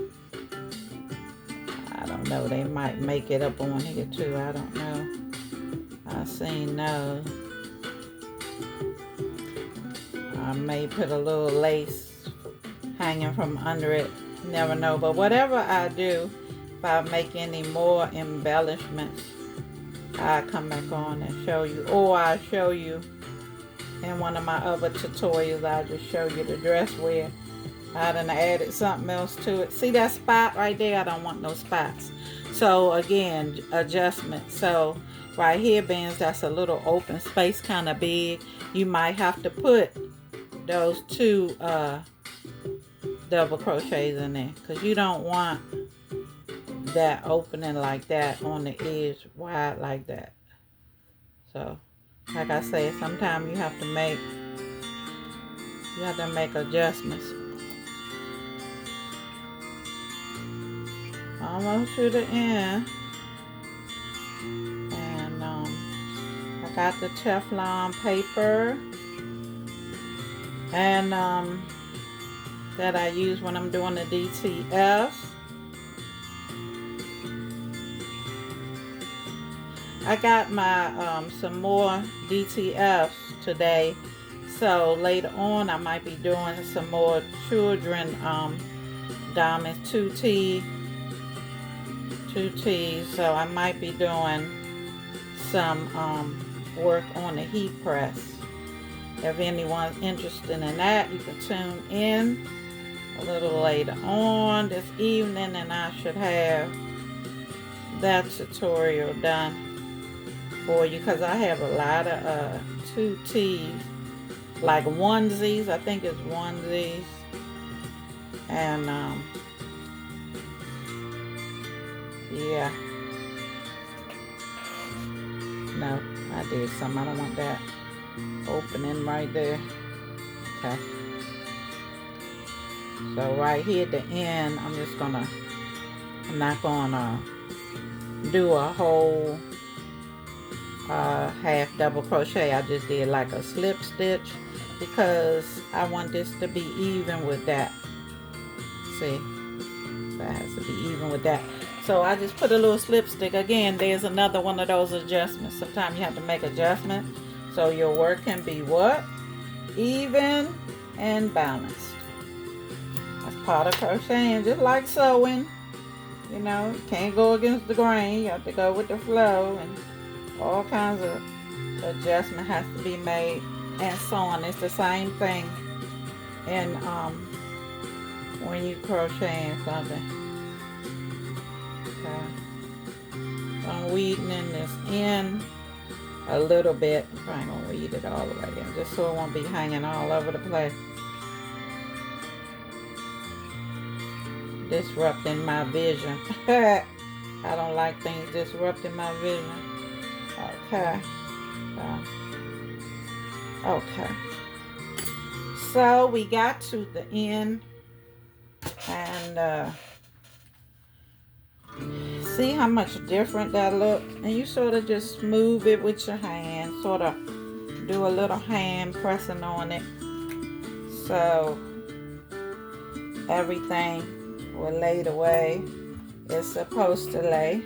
I don't know, they might make it up on here too, I don't know. I seen those. I may put a little lace hanging from under it, never know. But whatever I do, if I make any more embellishments, I'll come back on and show you, or I'll show you in one of my other tutorials. I'll just show you the dress where I done added something else to it. See that spot right there? I don't want no spots. So again, adjustment. So right here, bands, that's a little open space, kind of big. You might have to put those two double crochets in there, because you don't want that opening like that on the edge wide like that. So like I said, sometimes you have to make adjustments. Almost to the end. And I got the Teflon paper and that I use when I'm doing the DTF. I got my some more DTFs today, so later on I might be doing some more children diamonds, 2T, so I might be doing some work on the heat press. If anyone's interested in that, you can tune in a little later on this evening, and I should have that tutorial done for you, because I have a lot of 2Ts, like onesies. I think it's onesies, and yeah, no, I did some. I don't want that opening right there. Okay, so right here at the end, I'm not gonna do a whole half double crochet. I just did like a slip stitch because I want this to be even with that. See, that has to be even with that. So I just put a little slip stick. Again, there's another one of those adjustments. Sometimes you have to make adjustments so your work can be what? Even and balanced. That's part of crocheting, just like sewing. You know, you can't go against the grain. You have to go with the flow, and all kinds of adjustment has to be made, and so on. It's the same thing. And when you crocheting something. Okay. So I'm weeding in this in a little bit. I'm probably gonna weed it all the way in, just so it won't be hanging all over the place, disrupting my vision. I don't like things disrupting my vision. Okay. Okay. So we got to the end, and see how much different that looks. And you sort of just smooth it with your hand, sort of do a little hand pressing on it, so everything will lay the way it's supposed to lay.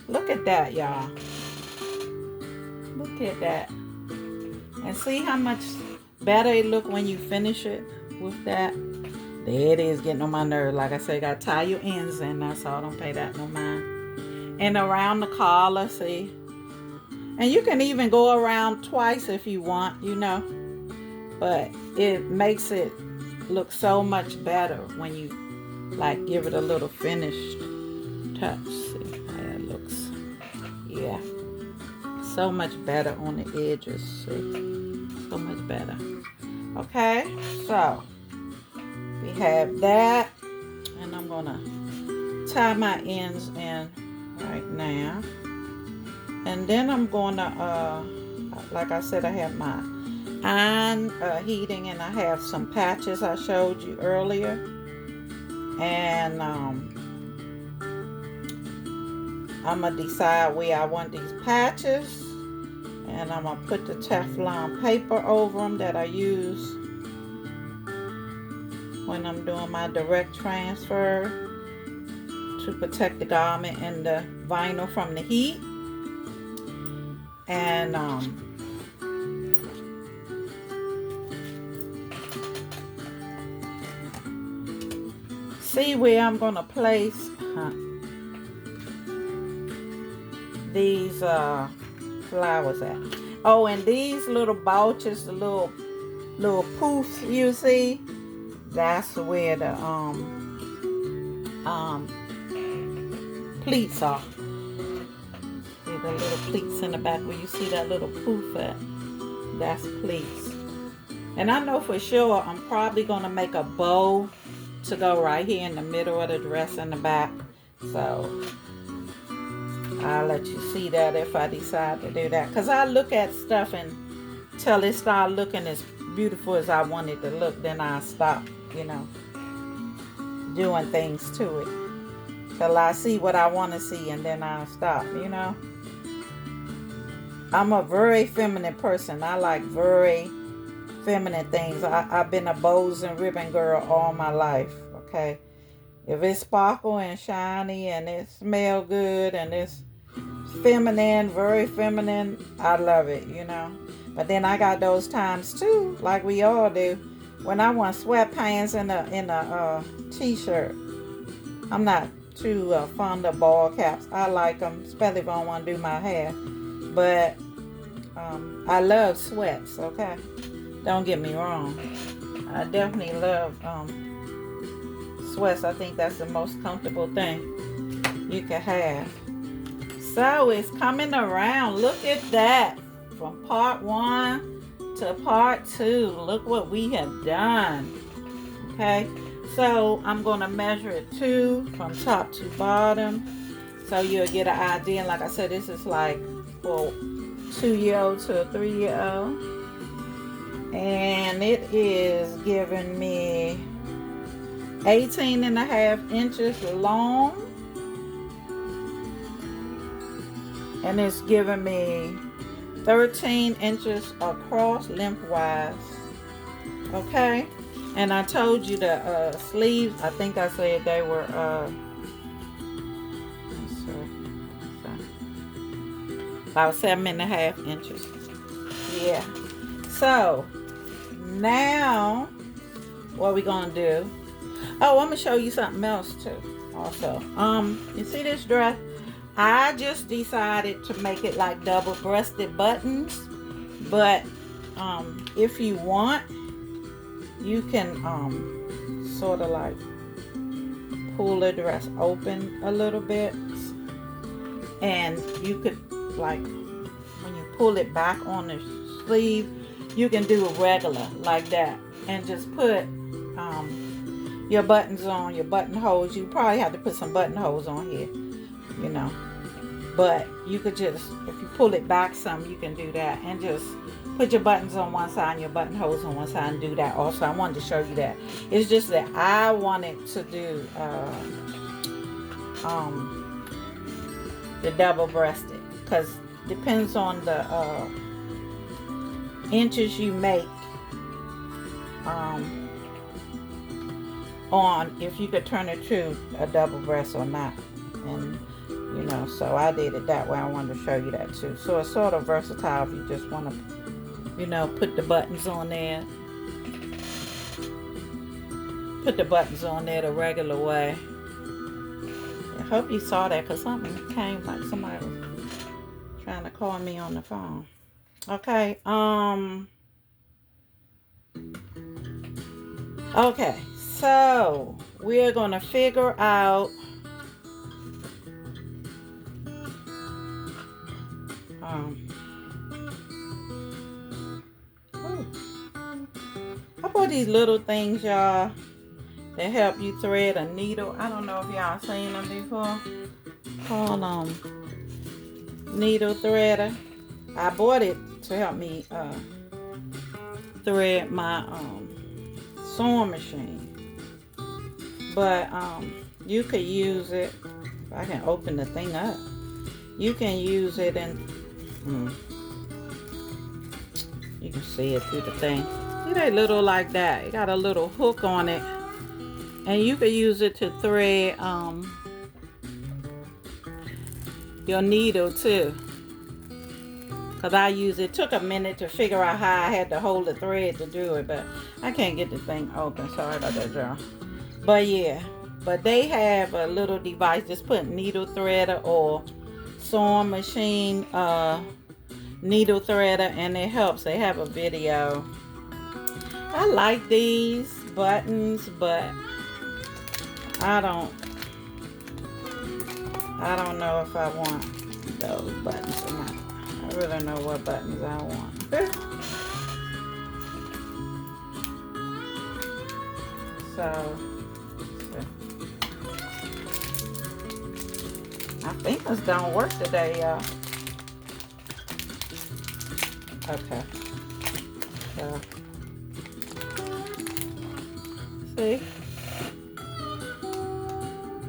Look at that, y'all. Look at that. And see how much better it look when you finish it with that. There it is, getting on my nerve. Like I said, you gotta tie your ends in there, so I don't pay that no mind. And around the collar, see? And you can even go around twice if you want, you know. But it makes it look so much better when you like give it a little finished touch. See how that looks? Yeah. So much better on the edges, see? So much better. Okay, so we have that, and I'm gonna tie my ends in right now, and then I'm gonna like I said, I have my iron heating, and I have some patches I showed you earlier, and I'm gonna decide where I want these patches, and I'm gonna put the Teflon paper over them that I use when I'm doing my direct transfer to protect the garment and the vinyl from the heat. And see where I'm gonna place these flowers at. Oh, and these little pouches, the little poofs you see, that's where the pleats are. See the little pleats in the back where you see that little poof at? That's pleats. And I know for sure I'm probably gonna make a bow to go right here in the middle of the dress in the back. So I'll let you see that if I decide to do that. Because I look at stuff until it starts looking as beautiful as I want it to look. Then I stop, you know, doing things to it. Till I see what I want to see, and then I'll stop, you know. I'm a very feminine person. I like very feminine things. I've been a bows and ribbon girl all my life, okay? If it's sparkle and shiny and it smells good and it's feminine, very feminine, I love it, you know. But then I got those times too, like we all do, when I want sweatpants and a t-shirt. I'm not too fond of ball caps. I like them, especially if I don't want to do my hair. But I love sweats, okay? Don't get me wrong. I definitely love sweats. I think that's the most comfortable thing you can have. So it's coming around. Look at that. From part 1 to part 2. Look what we have done. Okay. So I'm going to measure it too from top to bottom. So you'll get an idea. And like I said, this is like for 2-year-old to a 3-year-old. And it is giving me 18.5 inches long. And it's giving me 13 inches across lengthwise. Okay. And I told you the sleeves, I think I said they were about 7.5 inches. Yeah. So now what we gonna do? Oh, I'm gonna show you something else too. Also, you see this dress? I just decided to make it like double-breasted buttons, but if you want, you can sort of like pull the dress open a little bit, and you could, like, when you pull it back on the sleeve, you can do a regular like that and just put your buttons on, your buttonholes. You probably have to put some buttonholes on here, you know, but you could just, if you pull it back some, you can do that and just put your buttons on one side and your buttonholes on one side and do that also. I wanted to show you that. It's just that I wanted to do the double-breasted, because depends on the inches you make on if you could turn it to a double breast or not. And you know, so I did it that way. I wanted to show you that too. So it's sort of versatile if you just want to, you know, put the buttons on there, put the buttons on there the regular way. I hope you saw that, because something came like somebody was trying to call me on the phone. Okay, okay, so we're gonna figure out I bought these little things, y'all, that help you thread a needle. I don't know if y'all seen them before. Called needle threader. I bought it to help me thread my sewing machine. But you could use it. If I can open the thing up, you can use it in you can see it through the thing. See, they little like that. It got a little hook on it, and you could use it to thread your needle too. Cause I use it. Took a minute to figure out how I had to hold the thread to do it, but I can't get the thing open. Sorry about that, y'all. But yeah, but they have a little device. Just put needle threader or sewing machine needle threader, and it helps. They have a video. I like these buttons, but I don't know if I want those buttons or not. I really know what buttons I want. So I think this don't work today, y'all. Okay. So see?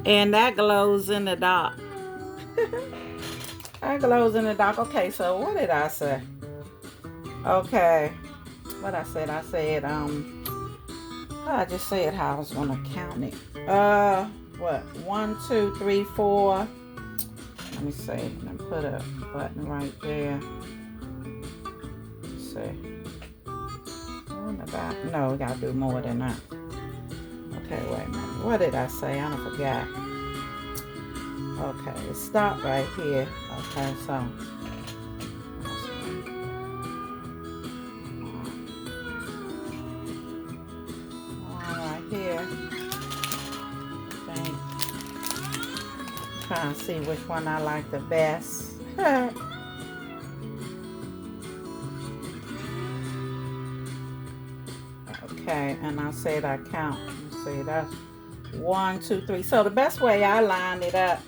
And that glows in the dark. That glows in the dark. Okay, so what did I say? Okay. What I said? I just said how I was gonna count it. What? 1, 2, 3, 4. Let me see. Let me put a button right there. Let's see. No, we gotta do more than that. Okay, wait a minute. What did I say? I don't forget. Okay, it stopped right here. Okay, so right here. Trying to see which one I like the best. Okay, and I said I count. Let's see, that's 1, 2, 3. So the best way I line it up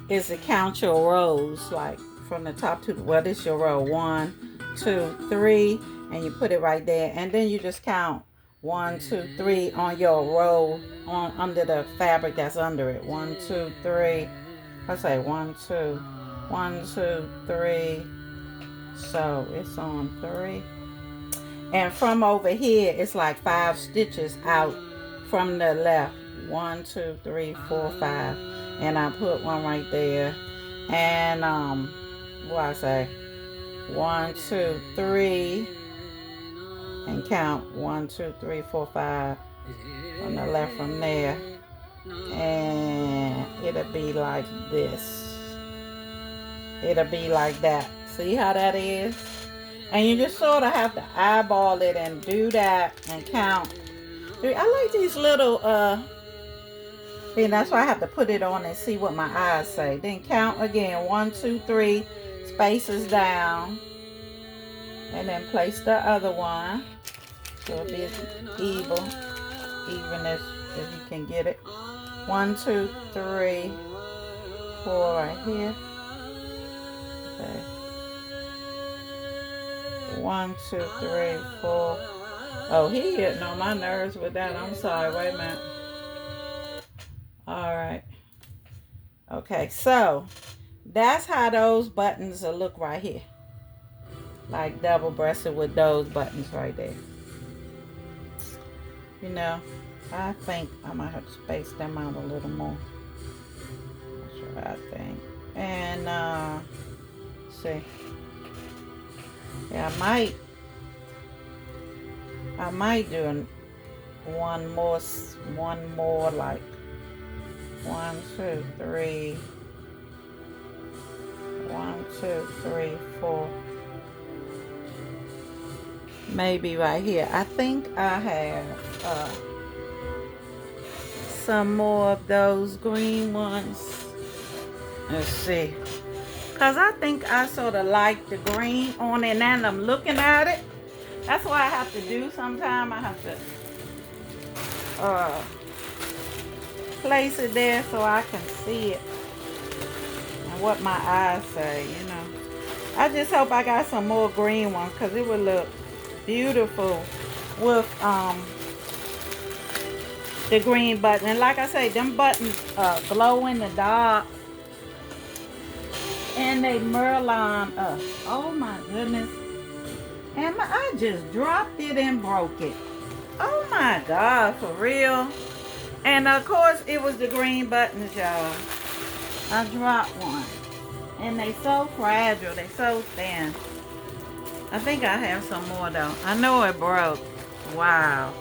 is to count your rows, like from the top to this is your row 1, 2, 3, and you put it right there, and then you just count 1, 2, 3 on your row under the fabric that's under it. 1, 2, 3. I say 1, 2, 1, 2, 3. So it's on 3. And from over here, it's like 5 stitches out from the left. 1, 2, 3, 4, 5. And I put one right there. And what I say? 1, 2, 3. And count 1, 2, 3, 4, 5 from the left from there. And it'll be like this. It'll be like that. See how that is? And you just sort of have to eyeball it and do that and count. I like these little, and that's why I have to put it on and see what my eyes say. Then count again, 1, 2, 3, spaces down. And then place the other one. So it'll be even as you can get it. 1, 2, 3, 4 right here. Okay. 1, 2, 3, 4. Oh, he getting on my nerves with that. I'm sorry. Wait a minute. All right. Okay, so that's how those buttons will look right here. Like double-breasted with those buttons right there. You know, I think I might have to space them out a little more. That's what I think. And, see. Yeah, I might do one more, like 1, 2, 3, 1, 2, 3, 4, maybe right here. I think I have some more of those green ones. Let's see, because I think I sort of like the green on it now that I'm looking at it. That's what I have to do sometime. I have to place it there so I can see it and what my eyes say, you know. I just hope I got some more green ones because it would look beautiful with the green button. And like I say, them buttons glow in the dark. And they Merlon oh my goodness. And I just dropped it and broke it. Oh my God, for real. And of course it was the green buttons, y'all. I dropped one. And they so fragile, they so thin. I think I have some more though. I know it broke. Wow.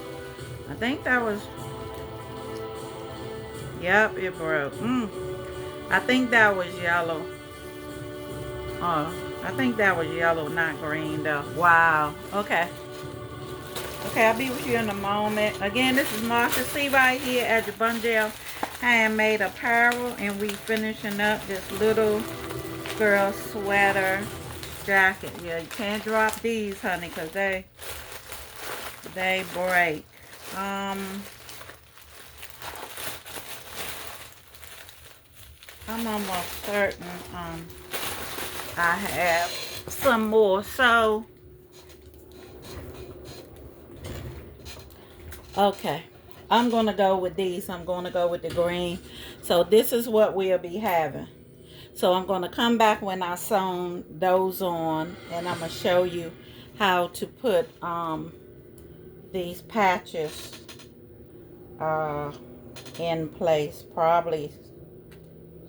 I think that was, yep, it broke. I think that was yellow. Oh, I think that was yellow, not green though. Wow. Okay. Okay, I'll be with you in a moment. Again, this is Marsha C right here at the Bunjel Handmade Apparel, and we finishing up this little girl sweater jacket. Yeah, you can't drop these, honey, because they break. I'm almost certain I have some more. So okay, I'm gonna go with these. I'm gonna go with the green. So this is what we'll be having. So I'm gonna come back when I sewn those on, and I'm gonna show you how to put these patches in place. Probably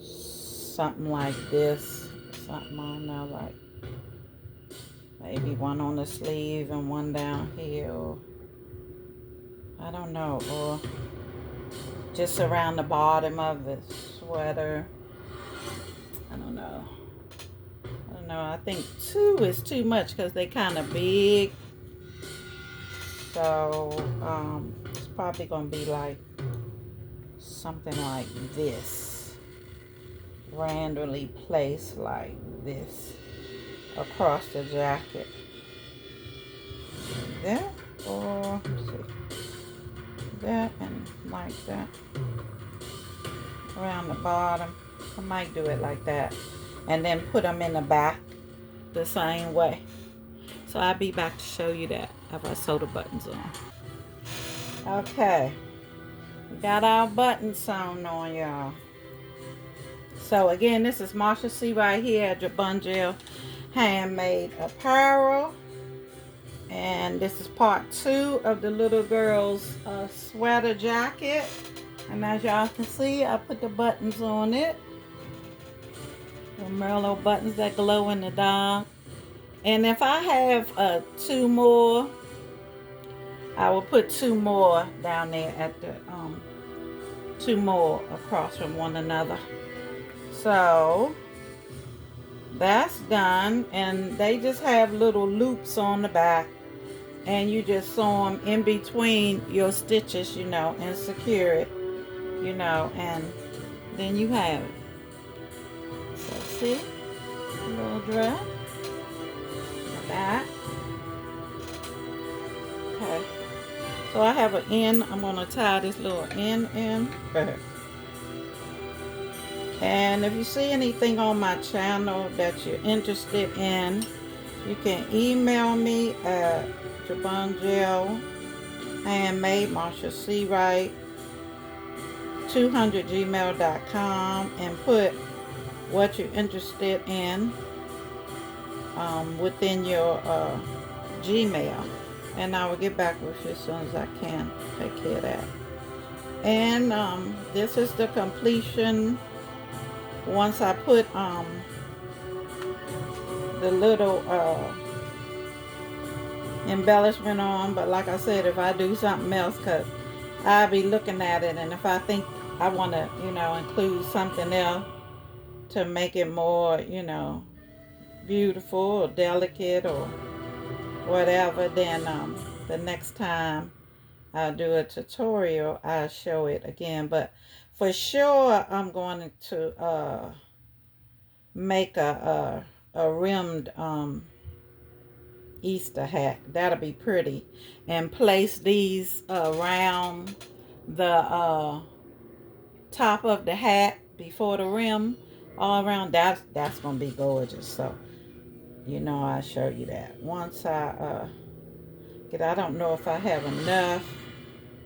something like this, something on there, like maybe one on the sleeve and one down here, or I don't know, or just around the bottom of the sweater. I don't know. I think 2 is too much because they kind of big. So it's probably gonna be like something like this, randomly placed like this across the jacket. That, or let's see, that and like that around the bottom. I might do it like that, and then put them in the back the same way. So I'll be back to show you that after I sew the buttons on. Okay, we got our buttons sewn on, y'all. So again, this is Marsha C right here at your Bunjel Handmade Apparel, and this is part 2 of the little girl's sweater jacket. And as y'all can see, I put the buttons on it. The Merlot buttons that glow in the dark. And if I have 2 more, I will put 2 more down there at the 2 more across from one another. So that's done, and they just have little loops on the back, and you just sew them in between your stitches, you know, and secure it, you know, and then you have it. So see, a little dress. That. Okay, so I have an end. I'm going to tie this little end in. And if you see anything on my channel that you're interested in, you can email me at Bunjel Handmade Marsha C Wright 200gmail.com and put what you're interested in within your Gmail, and I will get back with you as soon as I can. Take care of that. And this is the completion. Once I put the little embellishment on, but like I said, if I do something else, because I'll be looking at it, and if I think I want to, you know, include something else to make it more, you know, beautiful or delicate or whatever, then the next time I'll do a tutorial, I'll show it again. But for sure, I'm going to make a rimmed Easter hat. That'll be pretty. And place these around the top of the hat before the rim, all around. That's gonna be gorgeous. So you know, I'll show you that once I get. I don't know if I have enough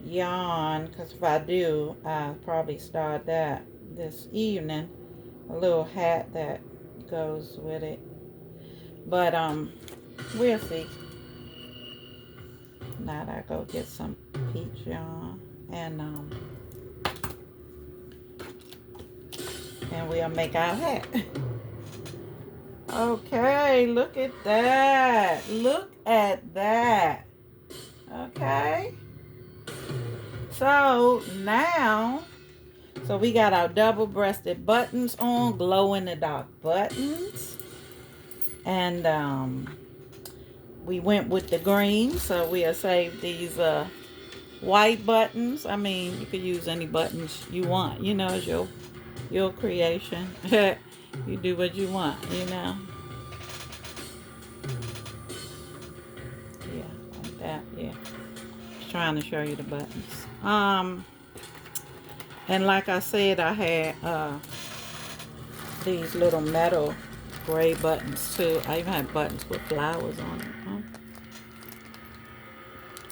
yarn, because if I do, I'll probably start that this evening. A little hat that goes with it, but we'll see. Now I go get some peach yarn, and we'll make our hat. Okay, look at that. Look at that. Okay. So now, so we got our double-breasted buttons on, glow-in-the-dark buttons. And we went with the green, so we'll save these white buttons. I mean, you could use any buttons you want. You know, it's your creation. You do what you want, you know. Yeah, like that. Yeah. Just trying to show you the buttons. And like I said, I had these little metal gray buttons too. I even had buttons with flowers on them.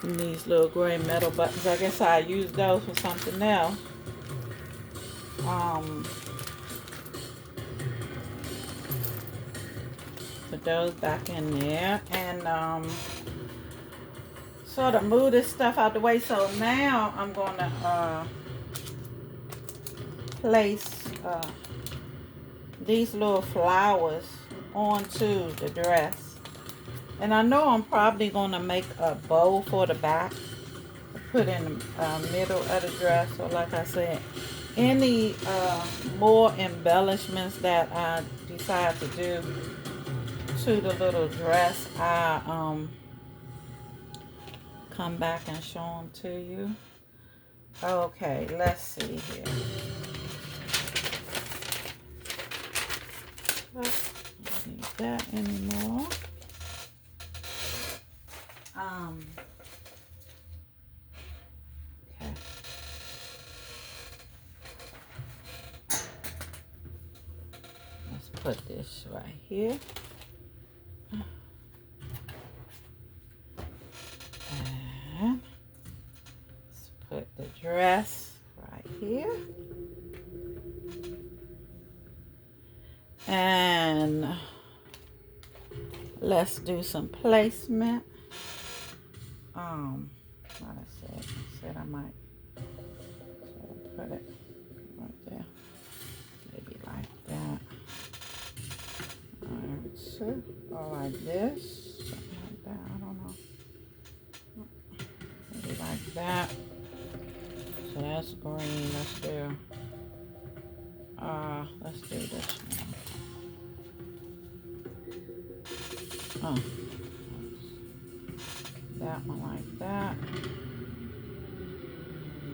And these little gray metal buttons. I guess I use those for something else. Put those back in there, and sort of move this stuff out the way. So now I'm gonna place these little flowers onto the dress, and I know I'm probably gonna make a bow for the back to put in the middle of the dress. So like I said, any more embellishments that I decide to do to the little dress, I come back and show them to you. Okay, let's see here. Don't need that anymore. Okay. Let's put this right here. And let's put the dress right here. And let's do some placement. Like I said I might put it right there. Maybe like that. Alright, so, or like this. Something like that. I don't know. Maybe like that. So that's green. Let's do this one. Oh. That one like that.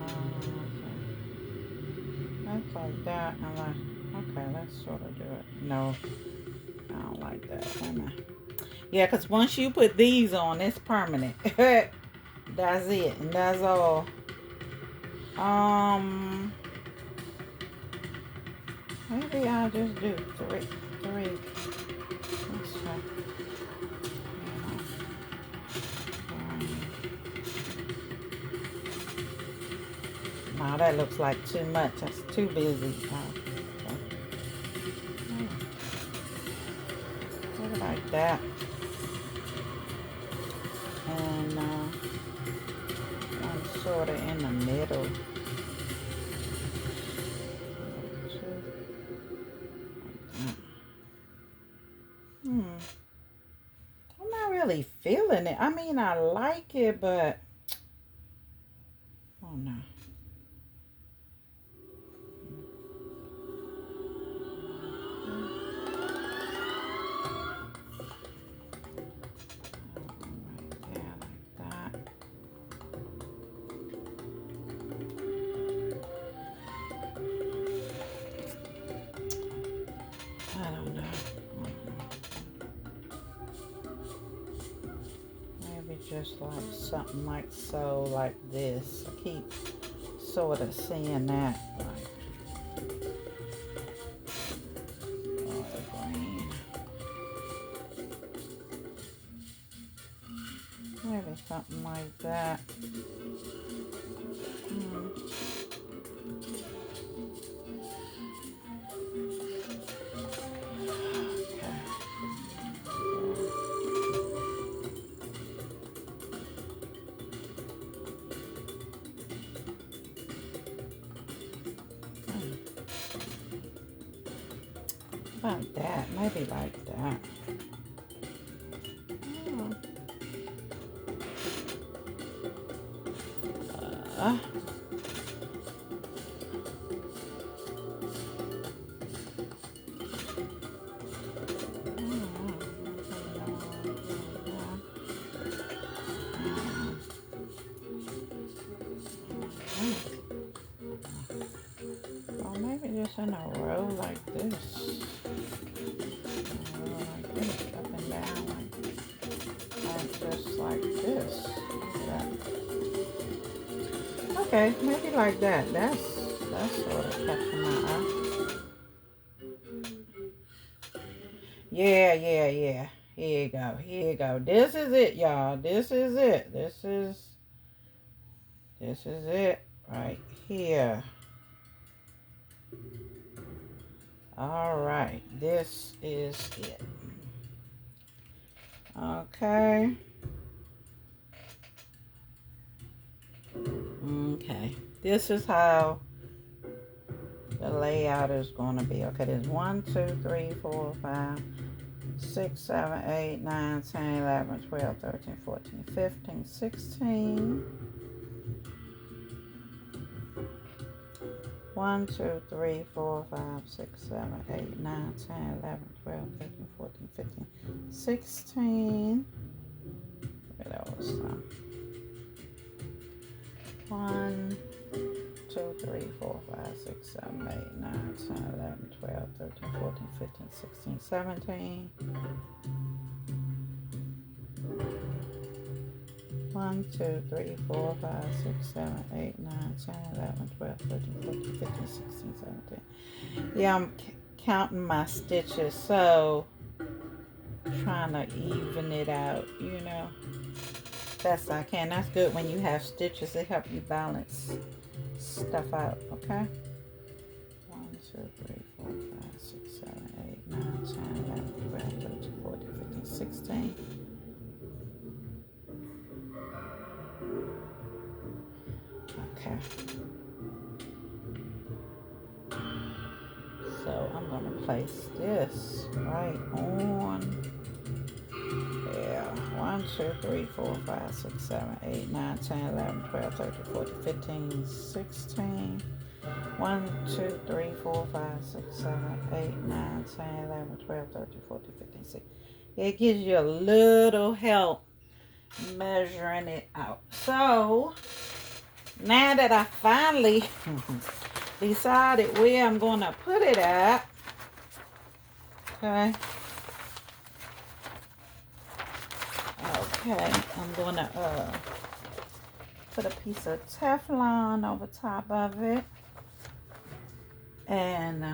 Okay. That's like that. And okay, let's sort of do it. No, I don't like that. Wait a minute. Yeah, because once you put these on, it's permanent. That's it, and that's all. Maybe I'll just do three. Let's try. Now that looks like too much. That's too busy. Put it like that. And one sort of in the middle. I'm not really feeling it. I mean, I like it, but don't know. Just like something like so, like this. I keep sort of seeing that, like green. Maybe something like that. Like that, maybe like that. Or maybe just in a row like this. Like this, up and down, like just like this. Okay, maybe like that. That's sort of catching my eye. Yeah. Here you go. Here you go. This is it, y'all. This is it. This is it right here. All right. This is it. Okay. Okay. This is how the layout is going to be. Okay, there's 1, 2, 3, 4, 5, 6, 7, 8, 9, 10, 11, 12, 13, 14, 15, 16. 1, 2, 3, 4, 5, 6, 7, 8, 9, 10, 11, 12, 13, 14, 15, 16. That was 1, 2, 3, 4, 5, 6, 7, 8, 9, 10, 11, 12, 13, 14, 15, 16, 17. 1, 2, 3, 4, 5, 6, 7, 8, 9, 10, 11, 12, 13, 14, 15, 16, 17. Yeah, I'm counting my stitches, so trying to even it out, you know, best I can. That's good when you have stitches. They help you balance stuff out, okay? 1, 2, 3, 4, 5, 6, 7, 8, 9, 10, 11, 12, 13, 14, 15, 16. Okay. So I'm going to place this right on. Yeah. 1, 2, 3, 4, 5, 6, 7, 8, 9, 10, 11, 12, 13, 14, 15, 16. 1, 2, 3, 4, 5, 6, 7, 8, 9, 10, 11, 12, 13, 14, 15, 16. It gives you a little help measuring it out. So now that I finally decided where I'm going to put it at, okay, I'm going to put a piece of Teflon over top of it, and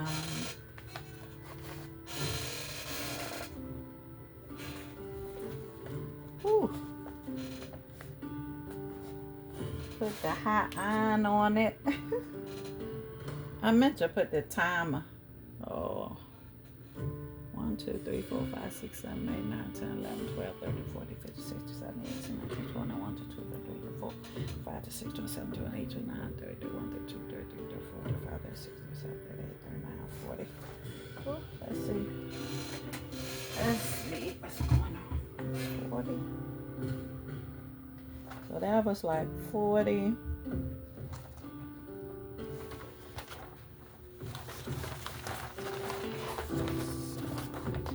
put the hot iron on it. I meant to put the timer. 1, 2, 3, 4, 5, 6, 7, 8, 9, 10, 11, 12, 13, 14, 15, 16, 17, 18, 19, 20, 1, 2, 3, 4, 5, 6, 7, 8, 9, 30, 31, 32, 33, 34, 35, 36, 37, 38, 39, 40. Oh, let's see what's going on. 40. So that was like 40.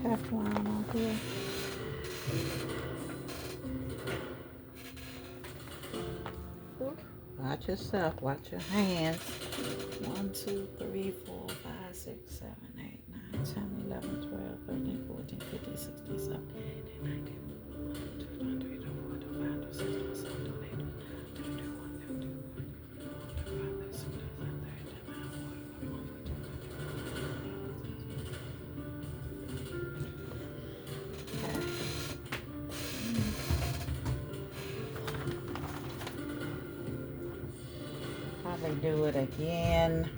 Teflon on here. Watch yourself. Watch your hands. 1, 2, 3, 4, 5, 6, 7, 8, 9, 10, 11, 12, 13, 14, 15, 16, 17, 18, 19, 20, 21, 22, 23, 24, 25, 26, 27, 28, 29, 30, 31, 32, 33, 34, 35, 36, 37, 38, 39, 40, 41, 42, 43. Probably do it again.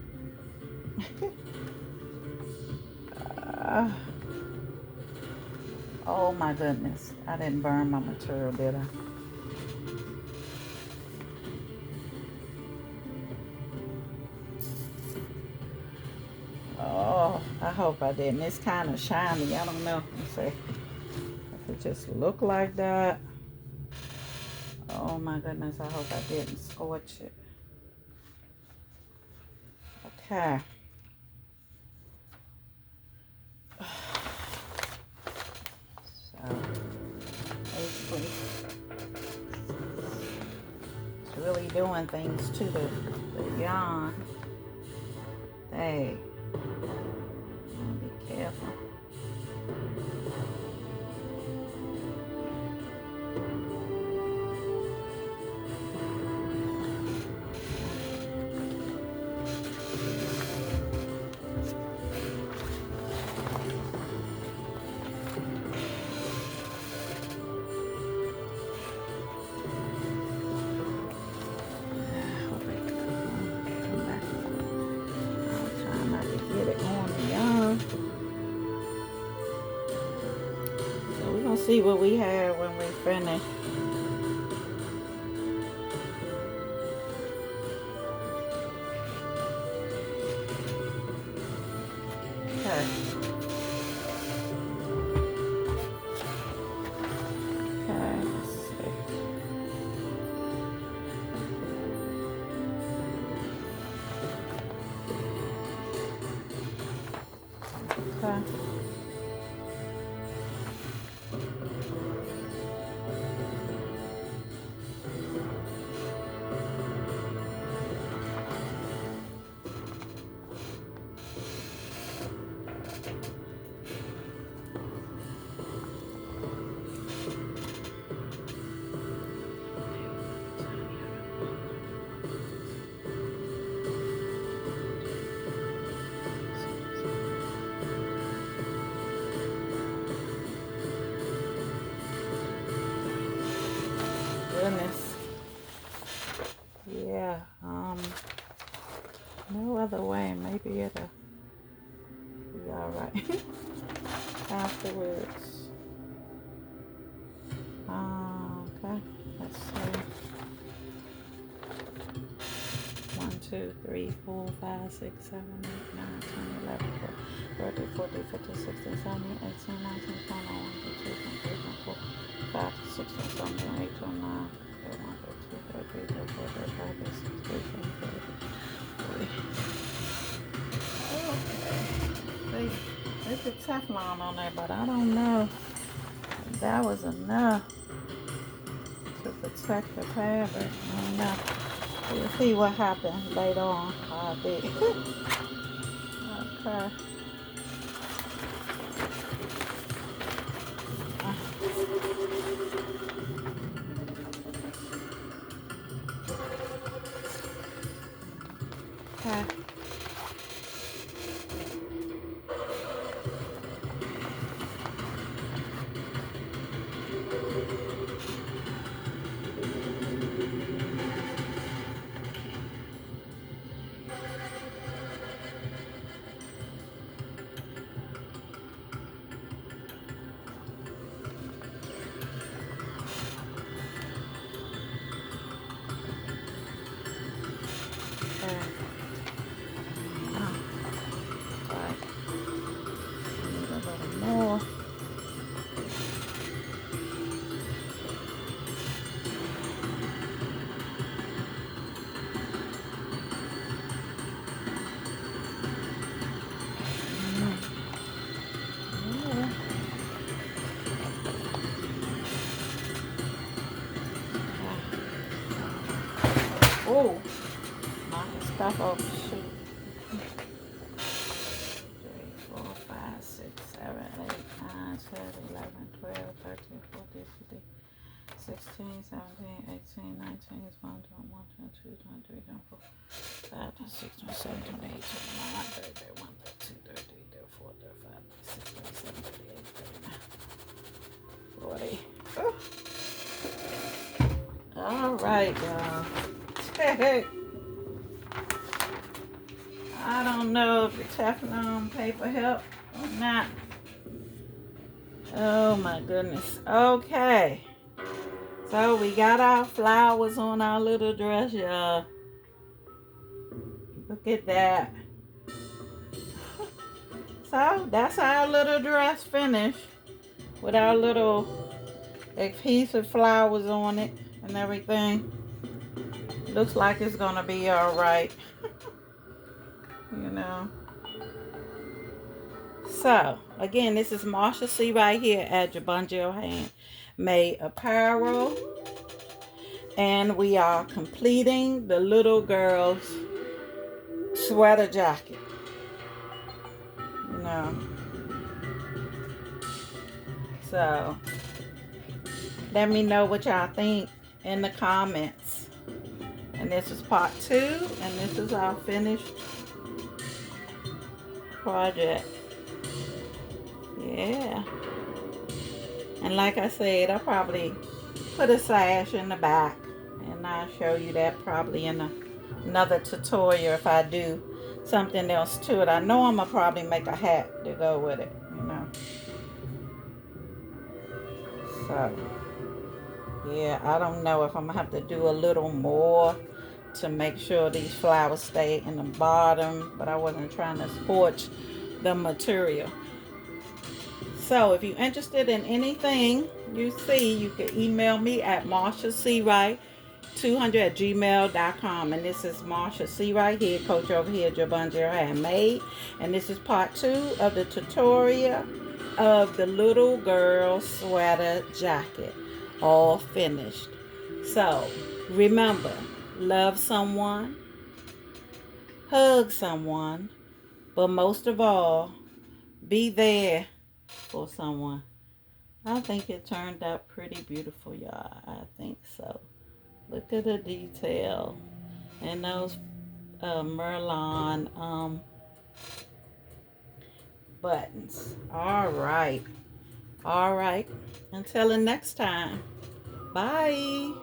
Oh my goodness. I didn't burn my material, did I? Oh, I hope I didn't. It's kind of shiny. I don't know. Let's see. If it just look like that. Oh my goodness. I hope I didn't scorch it. Okay. So, basically, it's really doing things to the yarn. Hey, be careful. See what we have when we finish. Okay. Okay, let's see. Okay. Goodness. Yeah, no other way. Maybe it'll be all right afterwards. Okay, let's see. 1, 2, 3, 4, 5, 6, 7, 8, 9, 10, 11, 12, 13, 14, 15, 16, 17, 18, 19, 20, 21, 22, 23, 24, 25, 26, 27, 28, 29, 31, 32, 33, 34, 35, 36, 37, 38. Okay. There's a Teflon on there, but I don't know if that was enough to protect the fabric. I don't know. We'll see what happens later on. How I did. Okay. Okay. stuff over. Shoot. 3, 4, 5, 6, 7, 8, 9, 10, 11, 12, 13, 14, 15, 16, 17, 18, 19, 20, 21, 22, 23, 24, 25, 26, 27, 28, 29, 30, 31, 32, 33, 34, 35, 36, 37, 38, 39, 40. Oh. All right, y'all. I don't know if the Teflon paper helped or not. Oh my goodness. Okay. So we got our flowers on our little dress, y'all. Look at that. So that's our little dress finished with our little adhesive flowers on it and everything. Looks like it's gonna be all right. You know. So again, this is Marsha C right here at Jabunjil Handmade Apparel. And we are completing the little girl's sweater jacket. You know. So let me know what y'all think in the comments. And this is part 2, and this is our finished project. Yeah. And like I said, I'll probably put a sash in the back, and I'll show you that probably in another tutorial if I do something else to it. I know I'm gonna probably make a hat to go with it, you know. So yeah, I don't know if I'm gonna have to do a little more to make sure these flowers stay in the bottom, but I wasn't trying to scorch the material. So if you're interested in anything you see, you can email me at marshacwright200@gmail.com. And this is Marsha C right here, Coach over here, Jabunjil Handmade. And this is part 2 of the tutorial of the little girl sweater jacket, all finished. So remember, love someone, hug someone, but most of all, be there for someone. I think it turned out pretty beautiful, y'all. I think so. Look at the detail and those Merlon buttons. All right. Until the next time. Bye.